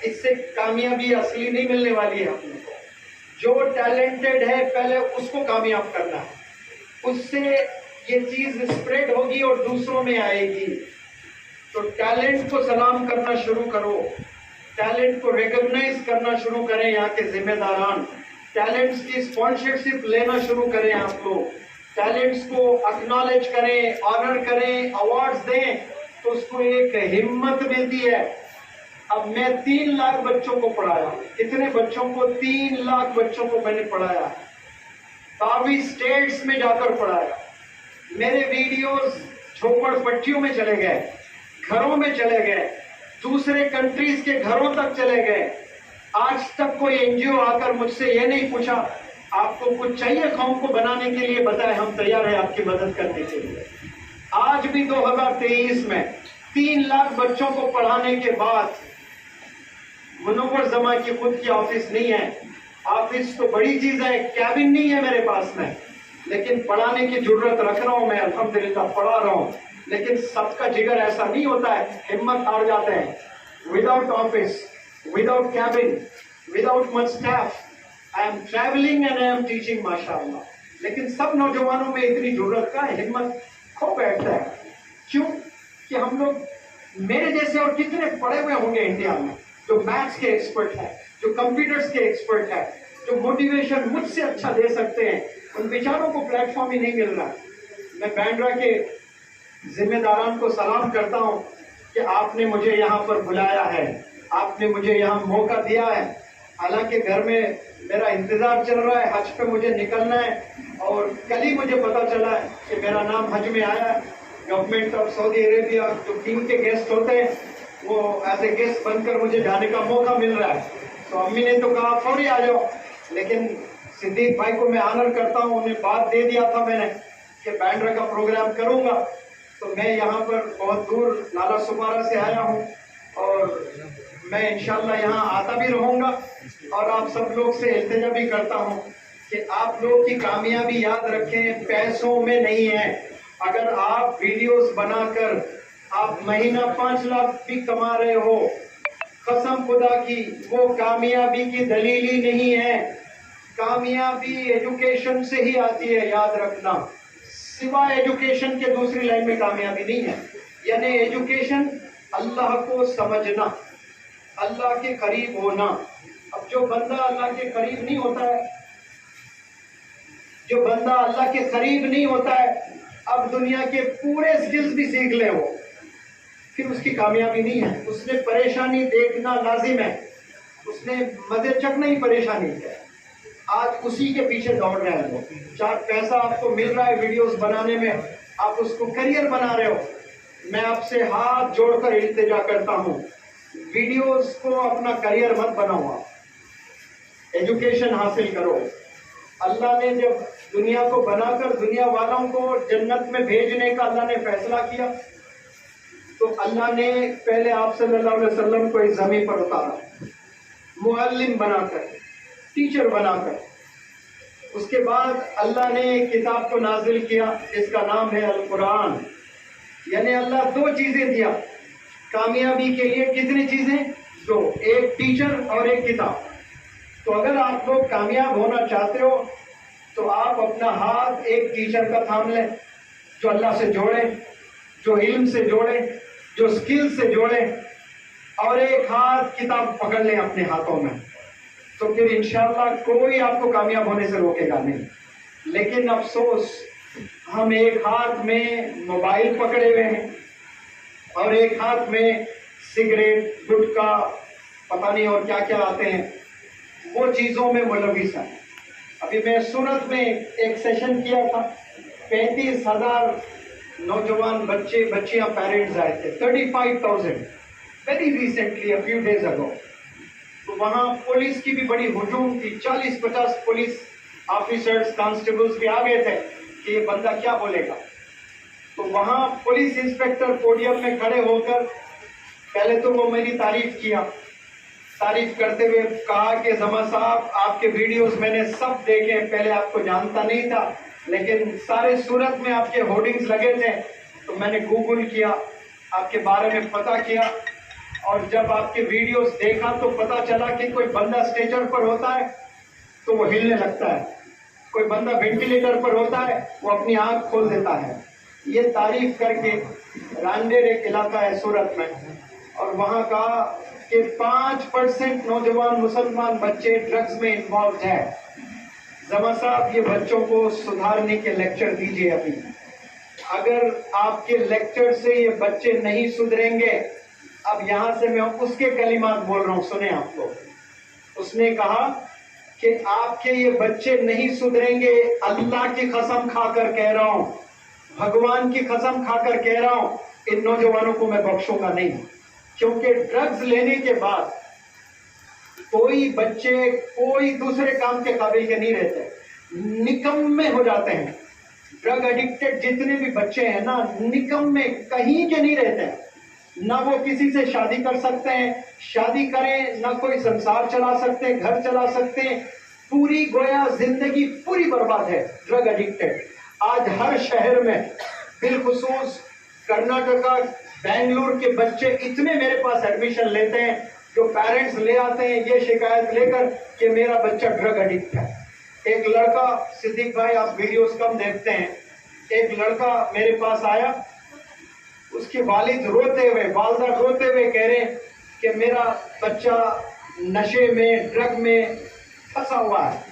इससे कामयाबी असली नहीं मिलने वाली है अपने को। जो टैलेंटेड है पहले उसको कामयाब करना है, उससे ये चीज स्प्रेड होगी और दूसरों में आएगी। तो टैलेंट को सलाम करना शुरू करो, टैलेंट को रिकॉग्नाइज करना शुरू करें यहाँ के जिम्मेदारान, टैलेंट्स की स्पॉन्सरशिप लेना शुरू करें आप लोग, टैलेंट्स को एक्नॉलेज करें, ऑनर करें, अवार्ड्स दें, तो उसको एक हिम्मत मिलती है। अब मैं 3 लाख बच्चों को पढ़ाया, कितने बच्चों को? 3 लाख बच्चों को मैंने पढ़ाया, 22 स्टेट्स में जाकर पढ़ाया। मेरे वीडियोस झोपड़पट्टियों में चले गए, घरों में चले गए, दूसरे कंट्रीज के घरों तक चले गए। आज तक कोई एनजीओ आकर मुझसे ये नहीं पूछा आपको कुछ चाहिए कौम को बनाने के लिए, बताए हम तैयार हैं आपकी मदद करने के लिए। आज भी 2023 में 3 लाख बच्चों को पढ़ाने के बाद मुनव्वर जमा की खुद की ऑफिस नहीं है। ऑफिस तो बड़ी चीज है, कैबिन नहीं है मेरे पास में, लेकिन पढ़ाने की जरूरत रख रहा हूं मैं, अल्हम्दुलिल्लाह पढ़ा रहा हूं। लेकिन सबका जिगर ऐसा नहीं होता है, हिम्मत हार जाते हैं। Without office, without cabin, without much staff, I am travelling and I am teaching माशाअल्लाह। लेकिन सब नौजवानों में इतनी जरूरत का हिम्मत खो बैठता है। क्यों? कि हम लोग मेरे जैसे और कितने पढ़े हुए होंगे इंडिया में जो मैथ्स के एक्सपर्ट है, जो कंप्यूटर्स के एक्सपर्ट है, जो मोटिवेशन मुझसे अच्छा दे सकते हैं, उन बेचारों को प्लेटफॉर्म ही नहीं मिल रहा। मैं बांद्रा के जिम्मेदारान को सलाम करता हूं कि आपने मुझे यहाँ पर बुलाया है, आपने मुझे यहाँ मौका दिया है। हालांकि घर में मेरा इंतजार चल रहा है, हज पे मुझे निकलना है और कल ही मुझे पता चला है कि मेरा नाम हज में आया है। गवर्नमेंट ऑफ सऊदी अरेबिया जो किंग के गेस्ट होते हैं वो एज ए गेस्ट बनकर मुझे जाने का मौका मिल रहा है। तो अम्मी ने तो कहा फौरी आ जाओ, लेकिन सिद्दीक भाई को मैं ऑनर करता हूँ, उन्हें बात दे दिया था मैंने कि बांद्रा का प्रोग्राम करूंगा। तो मैं यहाँ पर बहुत दूर नाला सुपारा से आया हूँ और मैं इंशाल्लाह यहाँ आता भी रहूंगा और आप सब लोग से इल्तिजा भी करता हूँ कि आप लोग की कामयाबी याद रखें पैसों में नहीं है, अगर आप वीडियोस बनाकर आप महीना 5 लाख भी कमा रहे हो, कसम खुदा की वो कामयाबी की दलील ही नहीं है। कामयाबी एजुकेशन से ही आती है, याद रखना। सिवाय एजुकेशन के दूसरी लाइन में कामयाबी नहीं है। यानी एजुकेशन अल्लाह को समझना, अल्लाह के करीब होना। अब जो बंदा अल्लाह के करीब नहीं होता है, जो बंदा अल्लाह के करीब नहीं होता है, अब दुनिया के पूरे स्किल्स भी सीख ले वो, फिर उसकी कामयाबी नहीं है। उसने परेशानी देखना लाजिम है, उसने मजे चखना ही परेशानी है। आज उसी के पीछे दौड़ रहे हैं वो। 4 पैसा आपको मिल रहा है वीडियोस बनाने में, आप उसको करियर बना रहे हो। मैं आपसे हाथ जोड़कर इल्तिजा करता हूँ, वीडियोस को अपना करियर मत बनाओ, एजुकेशन हासिल करो। अल्लाह ने जब दुनिया को बनाकर दुनिया वालों को जन्नत में भेजने का अल्लाह ने फैसला किया, तो अल्लाह ने पहले आप सल्लल्लाहु अलैहि वसल्लम को इस ज़मीन पर उतारा, मुअल्लिम बनाकर, टीचर बनाकर। उसके बाद अल्लाह ने एक किताब को नाजिल किया जिसका नाम है अल कुरान। यानी अल्लाह 2 चीजें दिया कामयाबी के लिए। कितनी चीजें? 2, एक टीचर और एक किताब। तो अगर आप लोग कामयाब होना चाहते हो तो आप अपना हाथ एक टीचर का थाम लें, जो अल्लाह से जोड़े, जो इल्म से जोड़े, जो स्किल से जोड़े, और एक हाथ किताब पकड़ लें अपने हाथों में। तो फिर इंशाअल्लाह कोई आपको कामयाब होने से रोकेगा नहीं। लेकिन अफसोस, हम एक हाथ में मोबाइल पकड़े हुए हैं और एक हाथ में सिगरेट, गुटखा, पता नहीं और क्या क्या आते हैं, वो चीज़ों में मुलविस है। अभी मैं सूरत में एक सेशन किया था, 35,000 नौजवान बच्चे बच्चियां पेरेंट्स आए थे, 35,000 very recently, a few days ago. तो वहाँ पुलिस की भी बड़ी हुजूम थी, 40-50 पुलिस ऑफिसर्स, कांस्टेबल्स भी आ गए थे कि ये बंदा क्या बोलेगा। तो वहाँ पुलिस इंस्पेक्टर पोडियम में खड़े होकर पहले तो वो मेरी तारीफ किया, तारीफ करते हुए कहा कि जमा साहब आपके वीडियोस मैंने सब देखे, पहले आपको जानता नहीं था लेकिन सारे सूरत में आपके होर्डिंग्स लगे थे, तो मैंने गूगल किया, आपके बारे में पता किया, और जब आपके वीडियोस देखा तो पता चला कि कोई बंदा स्ट्रेचर पर होता है तो वो हिलने लगता है, कोई बंदा वेंटिलेटर पर होता है वो अपनी आंख खोल देता है। ये तारीफ करके रांडेर एक इलाका है सूरत में, और वहाँ कहा कि 5% नौजवान मुसलमान बच्चे ड्रग्स में इन्वॉल्व हैं। जमा साहब ये बच्चों को सुधारने के लेक्चर दीजिए अभी। अगर आपके लेक्चर से ये बच्चे नहीं सुधरेंगे, अब यहाँ से मैं उसके कलिमात बोल रहा हूँ, सुने आप लोग। उसने कहा कि आपके ये बच्चे नहीं सुधरेंगे, अल्लाह की कसम खाकर कह रहा हूँ, भगवान की कसम खाकर कह रहा हूँ, इन नौजवानों को मैं बख्शूंगा नहीं। क्योंकि ड्रग्स लेने के बाद कोई बच्चे कोई दूसरे काम के काबिल के नहीं रहते, निकम्मे हो जाते हैं। ड्रग एडिक्टेड जितने भी बच्चे हैं ना, निकम्मे कहीं के नहीं रहते हैं। ना वो किसी से शादी कर सकते हैं, शादी करें ना कोई संसार चला सकते हैं, घर चला सकते हैं, पूरी गोया जिंदगी पूरी बर्बाद है ड्रग एडिक्टेड। आज हर शहर में, बिलखुसूस कर्नाटका, बेंगलुरु के बच्चे इतने मेरे पास एडमिशन लेते हैं, जो पेरेंट्स ले आते हैं ये शिकायत लेकर कि मेरा बच्चा ड्रग एडिक्ट है। एक लड़का, सिद्दीक भाई आप वीडियोस कम देखते हैं, एक लड़का मेरे पास आया, उसके वालिद रोते हुए, वालदा रोते हुए कह रहे कि मेरा बच्चा नशे में, ड्रग में फंसा हुआ है।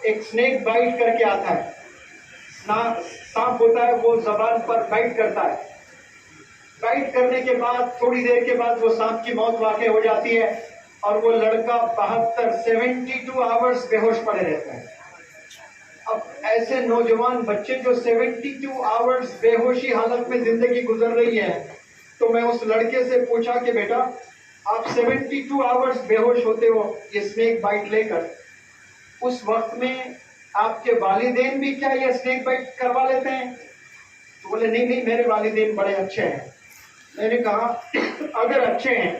एक स्नेक बाइट करके आता है, सांप होता है, वो जबान पर बाइट करता है। बाइट करने के बाद थोड़ी देर के बाद वो सांप की मौत वाकई हो जाती है, और वो लड़का 72 आवर्स बेहोश पड़े रहता है। अब ऐसे नौजवान बच्चे जो 72 आवर्स बेहोशी हालत में जिंदगी गुजर रही है, तो मैं उस लड़के से पूछा कि बेटा आप 72 आवर्स बेहोश होते हो ये स्नेक बाइट लेकर, उस वक्त में आपके वालिदैन भी क्या ये स्नेक बाइट करवा लेते हैं? तो बोले नहीं नहीं, मेरे वालिदैन बड़े अच्छे हैं। मैंने कहा अगर अच्छे हैं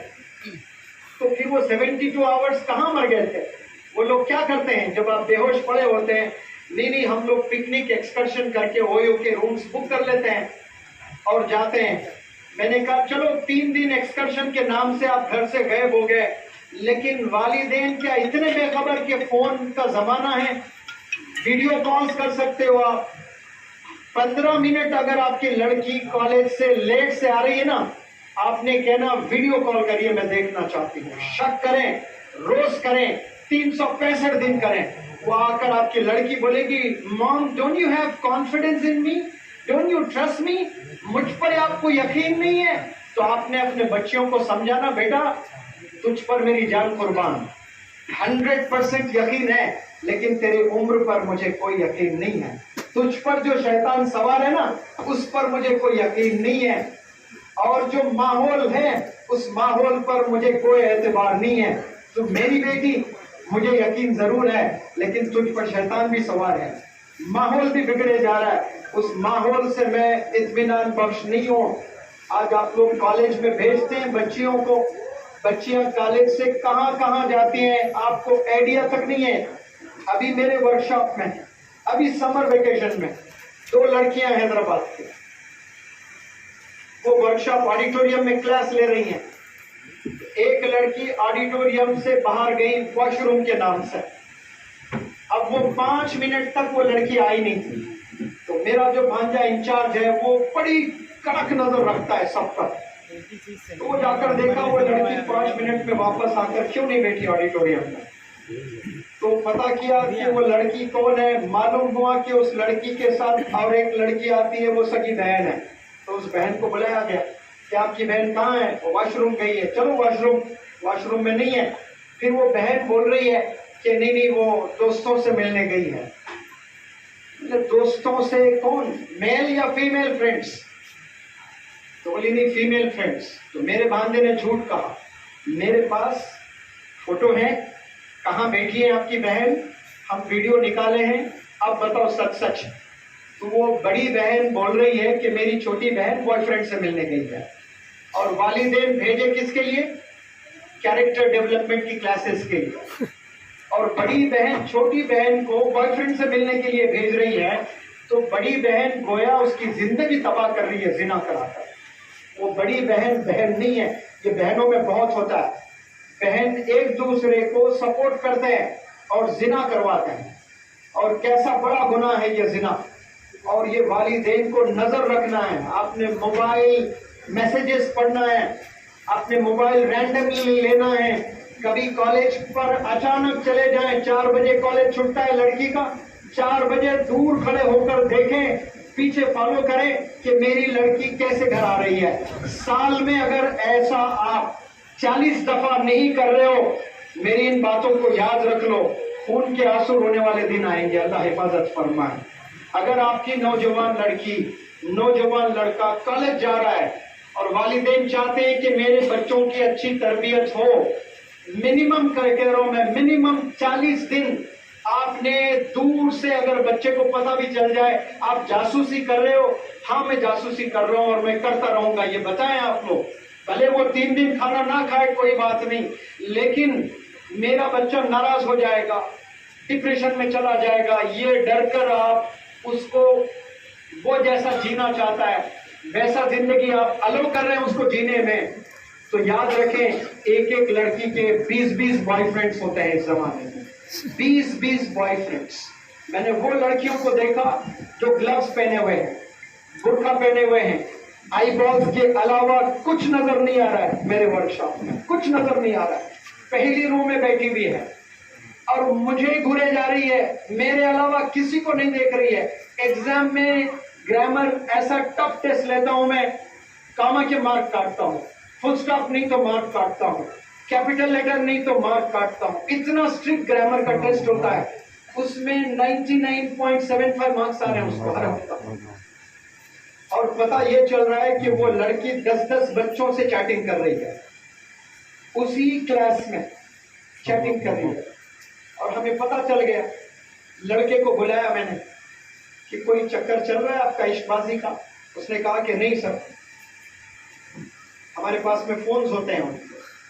तो फिर वो 72 आवर्स कहाँ मर गए थे? वो लोग क्या करते हैं जब आप बेहोश पड़े होते हैं, नहीं नहीं, हम लोग पिकनिक एक्सकर्शन करके ओयो के रूम्स बुक कर लेते हैं और जाते हैं। मैंने कहा चलो 3 दिन एक्सकर्शन के नाम से आप घर से गायब हो गए, लेकिन वालिदैन क्या इतने बेखबर कि फोन का जमाना है, वीडियो कॉल्स कर सकते हो आप। 15 मिनट अगर आपकी लड़की कॉलेज से लेट से आ रही है ना, आपने कहना वीडियो कॉल करिए, मैं देखना चाहती हूँ। शक करें, रोज करें, 365 दिन करें। वो आकर आपकी लड़की बोलेगी, mom don't you have confidence in me, don't you trust me, मुझ पर आपको यकीन नहीं है। तो आपने अपने बच्चों को समझाना, बेटा तुझ पर मेरी जान कुर्बान, 100% यकीन है, लेकिन तेरी उम्र पर मुझे कोई यकीन नहीं है। तुझ पर जो शैतान सवार है ना, उस पर मुझे कोई यकीन नहीं है, और जो माहौल है उस माहौल पर मुझे कोई एतबार नहीं है। तो मेरी बेटी, मुझे यकीन जरूर है, लेकिन तुझ पर शैतान भी सवार है, माहौल भी बिगड़े जा रहा है, उस माहौल से मैं इत्मीनान बख्श नहीं हूँ। आज आप लोग कॉलेज में भेजते हैं बच्चियों को, बच्चियां कॉलेज से कहां कहां जाती हैं आपको आइडिया तक नहीं है। अभी मेरे वर्कशॉप में, अभी समर वेकेशन में 2 लड़कियां हैदराबाद की, वो वर्कशॉप ऑडिटोरियम में क्लास ले रही हैं। एक लड़की ऑडिटोरियम से बाहर गई वॉशरूम के नाम से, अब वो 5 मिनट तक वो लड़की आई नहीं थी। तो मेरा जो भांजा इंचार्ज है वो बड़ी कड़क नजर रखता है सब पर, तो वो जाकर देखा वो लड़की 5 मिनट में वापस आकर क्यों नहीं बैठी ऑडिटोरियम में। तो पता किया कि वो लड़की कौन है, मालूम हुआ कि उस लड़की के साथ और एक लड़की आती है, वो सगी बहन है। तो उस बहन को बुलाया गया कि आपकी बहन कहाँ है, वो वॉशरूम गई है, चलो वॉशरूम में नहीं है। फिर वो बहन बोल रही है कि नहीं नहीं, वो दोस्तों से मिलने गई है। दोस्तों से कौन, मेल या फीमेल फ्रेंड्स? तो बोली नहीं, फीमेल फ्रेंड्स। तो मेरे भांजे ने झूठ कहा, मेरे पास फोटो है, कहाँ बैठी है आपकी बहन, हम वीडियो निकाले हैं, अब बताओ सच सच। तो वो बड़ी बहन बोल रही है कि मेरी छोटी बहन बॉयफ्रेंड से मिलने गई है, और वालिदैन भेजे किसके लिए, कैरेक्टर डेवलपमेंट की क्लासेस के लिए, और बड़ी बहन छोटी बहन को बॉयफ्रेंड से मिलने के लिए भेज रही है। तो बड़ी बहन गोया उसकी जिंदगी तबाह कर रही है जिना कराकर। वो बड़ी बहन बहन नहीं है, ये बहनों में बहुत होता है, बहन एक दूसरे को सपोर्ट करते हैं और जिना करवाते हैं, और कैसा बड़ा गुनाह है ये जिना। और ये वालिदैन को नजर रखना है, आपने मोबाइल मैसेजेस पढ़ना है, आपने मोबाइल रैंडमली लेना है। कभी कॉलेज पर अचानक चले जाएं, 4 बजे कॉलेज छूटता है लड़की का, 4 बजे दूर खड़े होकर देखें, पीछे फॉलो करें कि मेरी लड़की कैसे घर आ रही है। साल में अगर ऐसा आप 40 दफा नहीं कर रहे हो, मेरी इन बातों को याद रख लो, खून के आंसू रोने वाले दिन आएंगे, अल्लाह हिफाजत फरमाए। अगर आपकी नौजवान लड़की, नौजवान लड़का कॉलेज जा रहा है और वालिदैन चाहते हैं कि मेरे बच्चों की अच्छी तरबियत हो, मिनिमम कह रहा हूं मैं, मिनिमम 40 दिन आपने दूर से, अगर बच्चे को पता भी चल जाए आप जासूसी कर रहे हो, हाँ मैं जासूसी कर रहा हूं और मैं करता रहूंगा, ये बताएं आप लोग। भले वो 3 दिन खाना ना खाए कोई बात नहीं, लेकिन मेरा बच्चा नाराज हो जाएगा, डिप्रेशन में चला जाएगा, ये डर कर आप उसको, वो जैसा जीना चाहता है वैसा जिंदगी आप अलो कर रहे हैं उसको जीने में। तो याद रखें, एक एक लड़की के 20-20 बॉयफ्रेंड्स होते हैं इस जमाने में, 20-20 बॉयफ्रेंड्स। मैंने वो लड़कियों को देखा जो ग्लव्स पहने हुए हैं, बुर्का पहने हुए हैं, आई बॉल्स के अलावा कुछ नजर नहीं आ रहा है, मेरे वर्कशॉप में कुछ नजर नहीं आ रहा है, पहली रो में बैठी हुई है और मुझे घूरे जा रही है, मेरे अलावा किसी को नहीं देख रही है। एग्जाम में ग्रामर ऐसा टफ टेस्ट लेता हूं मैं, कामा के मार्क काटता हूं, फुल स्टॉप नहीं तो मार्क काटता हूं, कैपिटल लेटर नहीं तो मार्क काटता हूं, इतना स्ट्रिक्ट ग्रामर का टेस्ट होता है, उसमें 99.75 मार्क्स आ रहे हैं उसको हर हफ्ता। और पता ये चल रहा है कि वो लड़की 10-10 बच्चों से चैटिंग कर रही है, उसी क्लास में चैटिंग कर रही है। और हमें पता चल गया, लड़के को बुलाया मैंने कि कोई चक्कर चल रहा है आपका इश्कबाजी का। उसने कहा कि नहीं सर, हमारे पास में फोन्स होते हैं।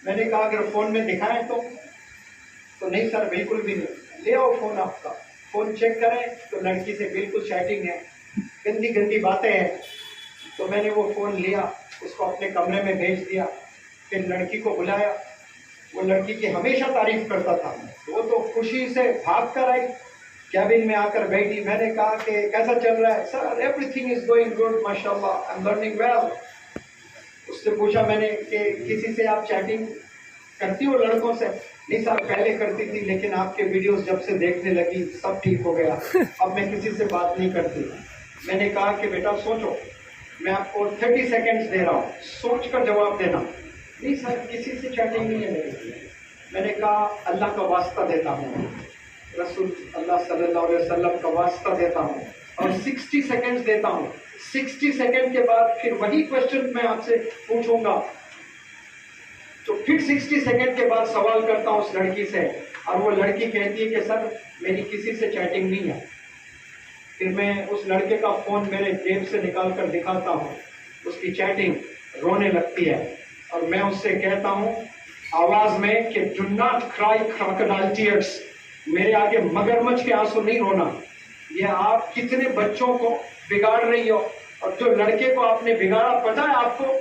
मैंने कहा अगर फोन में दिखाएं तो नहीं सर बिल्कुल भी नहीं, ले आओ फोन आपका। फ़ोन चेक करें तो लड़की से बिल्कुल चैटिंग है, गंदी गंदी बातें हैं। तो मैंने वो फ़ोन लिया, उसको अपने कमरे में भेज दिया, फिर लड़की को बुलाया। वो लड़की की हमेशा तारीफ करता था, वो तो खुशी से भाग कर आई, कैबिन में आकर बैठी। मैंने कहा कि कैसा चल रहा है? Sir everything is going good माशाल्लाह, आई एम लर्निंग वेल। उससे पूछा मैंने कि किसी से आप चैटिंग करती हो लड़कों से? नहीं सर पहले करती थी, लेकिन आपके वीडियोस जब से देखने लगी सब ठीक हो गया, अब मैं किसी से बात नहीं करती। मैंने कहा कि बेटा सोचो, मैं आपको 30 सेकेंड्स दे रहा हूँ, सोच कर जवाब देना। नहीं सर किसी से चैटिंग नहीं है मेरी। मैंने कहा अल्लाह का वास्ता देता हूँ, रसूल अल्लाह सल्लल्लाहु अलैहि वसल्लम का वास्ता देता हूँ, और 60 सेकेंड्स देता हूँ। 60 सेकेंड के बाद फिर वही क्वेश्चन मैं आपसे पूछूंगा। तो फिर 60 सेकेंड के बाद सवाल करता हूँ उस लड़की से, और वो लड़की कहती है कि सर मेरी किसी से चैटिंग नहीं है। फिर मैं उस लड़के का फ़ोन मेरे जेब से निकाल कर दिखाता हूँ, उसकी चैटिंग, रोने लगती है। और मैं उससे कहता हूँ आवाज़ में कि do not cry crocodile tears, मेरे आगे मगरमच्छ के आंसू नहीं रोना। ये आप कितने बच्चों को बिगाड़ रही हो, और जो लड़के को आपने बिगाड़ा पता है आपको?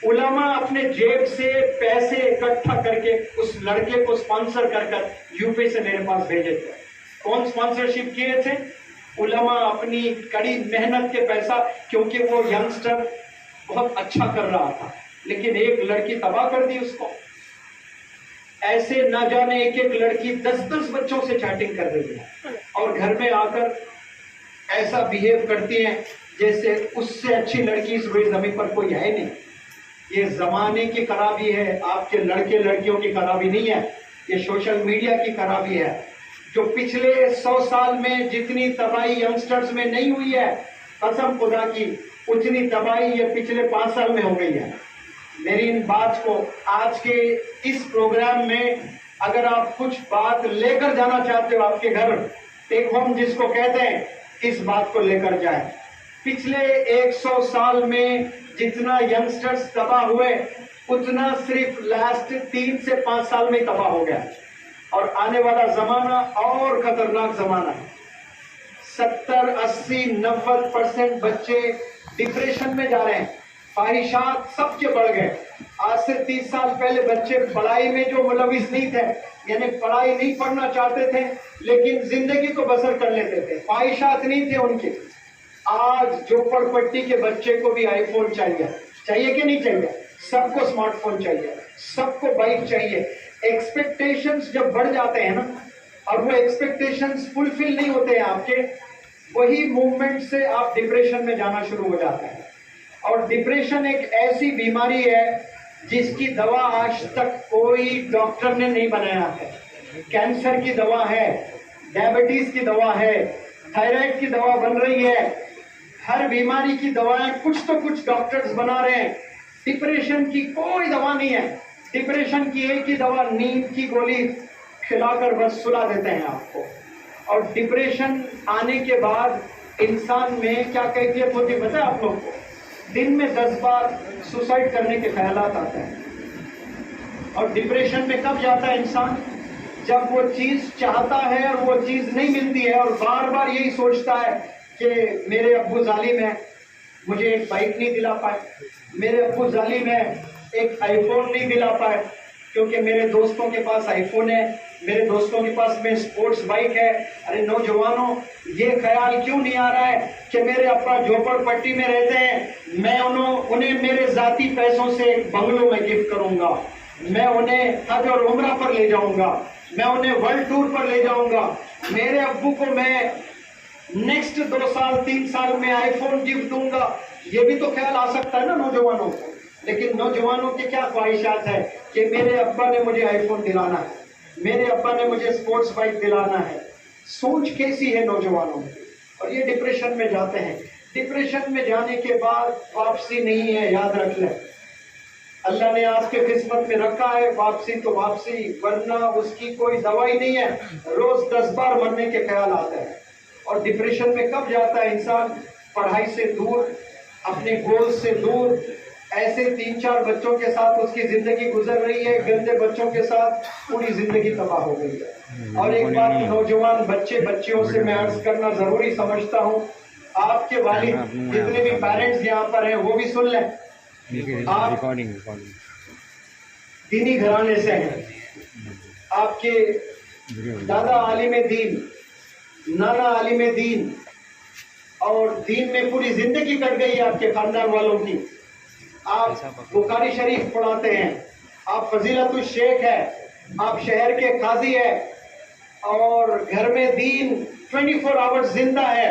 उलमा अपने जेब से पैसे इकट्ठा करके उस लड़के को स्पॉन्सर कर यूपी से मेरे पास भेजे थे। कौन स्पॉन्सरशिप किए थे? उलमा अपनी कड़ी मेहनत के पैसा, क्योंकि वो यंगस्टर बहुत अच्छा कर रहा था, लेकिन एक लड़की तबाह कर दी उसको। ऐसे न जाने एक एक लड़की 10-10 बच्चों से चैटिंग कर रही है, और घर में आकर ऐसा बिहेव करती हैं जैसे उससे अच्छी लड़की इस पूरी जमीन पर कोई है नहीं। ये जमाने की खराबी है, आपके लड़के लड़कियों की खराबी नहीं है, ये सोशल मीडिया की खराबी है। जो पिछले 100 साल में जितनी तबाही यंगस्टर्स में नहीं हुई है, कसम खुदा की, उतनी तबाही ये पिछले 5 साल में हो गई है। मेरी इन बात को आज के इस प्रोग्राम में अगर आप कुछ बात लेकर जाना चाहते हो आपके घर, टेक होम जिसको कहते हैं, इस बात को लेकर जाए। पिछले 100 साल में जितना यंगस्टर्स तबाह हुए, उतना सिर्फ लास्ट 3 से 5 साल में तबाह हो गया, और आने वाला जमाना और खतरनाक जमाना है। 70, 80, 90% बच्चे डिप्रेशन में जा रहे हैं, ख्वाहिशात सबके बढ़ गए। आज से 30 साल पहले बच्चे पढ़ाई में जो मुलविस नहीं थे, यानी पढ़ाई नहीं पढ़ना चाहते थे, लेकिन जिंदगी को बसर कर लेते थे, ख्वाहिशात नहीं थे उनके। आज झोपड़पट्टी के बच्चे को भी आईफोन चाहिए, चाहिए कि नहीं चाहिए? सबको स्मार्टफोन चाहिए, सबको बाइक चाहिए। एक्सपेक्टेशंस जब बढ़ जाते हैं ना, और वो एक्सपेक्टेशंस फुलफिल नहीं होते हैं आपके, वही मूवमेंट से आप डिप्रेशन में जाना शुरू हो जाते हैं। और डिप्रेशन एक ऐसी बीमारी है जिसकी दवा आज तक कोई डॉक्टर ने नहीं बनाया है। कैंसर की दवा है, डायबिटीज की दवा है, थायराइड की दवा बन रही है, हर बीमारी की दवाएं कुछ तो कुछ डॉक्टर्स बना रहे हैं। डिप्रेशन की कोई दवा नहीं है। डिप्रेशन की एक ही दवा, नींद की गोली खिलाकर बस सुला देते हैं आपको। और डिप्रेशन आने के बाद इंसान में क्या कैफियत होती है पता है आप लोग को? दिन में 10 बार सुसाइड करने के ख्यालात आते हैं। और डिप्रेशन में कब जाता है इंसान? जब वो चीज चाहता है और वो चीज नहीं मिलती है, और बार बार यही सोचता है कि मेरे अब्बू जालिम है, मुझे एक बाइक नहीं दिला पाए, मेरे अब्बू जालिम है, एक आईफोन नहीं दिला पाए, क्योंकि मेरे दोस्तों के पास आईफोन है, मेरे दोस्तों के पास में स्पोर्ट्स बाइक है। अरे नौजवानों, ये ख्याल क्यों नहीं आ रहा है कि मेरे अब्बा झोपड़पट्टी में रहते हैं, मैं उन्हें मेरे जाती पैसों से एक बंगलों में गिफ्ट करूंगा, मैं उन्हें हज और उम्रा पर ले जाऊंगा, मैं उन्हें वर्ल्ड टूर पर ले जाऊंगा, मेरे अब्बू को मैं नेक्स्ट 2 साल 3 साल में आईफोन गिफ्ट दूंगा। ये भी तो ख्याल आ सकता है ना नौजवानों को। लेकिन नौजवानों की क्या ख्वाहिशात है कि मेरे अब्बा ने मुझे आईफोन दिलाना है, मेरे अब्बा ने मुझे स्पोर्ट्स बाइक दिलाना है। सोच कैसी है नौजवानों में, और ये डिप्रेशन में जाते हैं। डिप्रेशन में जाने के बाद वापसी नहीं है, याद रख लें। अल्लाह ने आपके किस्मत में रखा है वापसी तो वापसी, वरना उसकी कोई दवाई नहीं है। रोज 10 बार मरने के ख्याल आते हैं। और डिप्रेशन में कब जाता है इंसान? पढ़ाई से दूर, अपने गोल से दूर, ऐसे 3-4 बच्चों के साथ उसकी जिंदगी गुजर रही है, गंदे बच्चों के साथ पूरी जिंदगी तबाह हो गई है। और एक बात नौजवान बच्चे बच्चियों से मैं अर्ज करना जरूरी समझता हूँ, आपके वालिद जितने भी पेरेंट्स यहाँ पर हैं वो भी सुन लें। आप दीनी घराने से हैं, आपके दादा आलिम दीन, नाना आलिम दीन, और दीन में पूरी जिंदगी कट गई है आपके खानदान वालों की। आप बुखारी शरीफ पढ़ाते हैं, आप फजीलतुल शेख है, आप शहर के काजी है, और घर में दीन 24 आवर्स जिंदा है।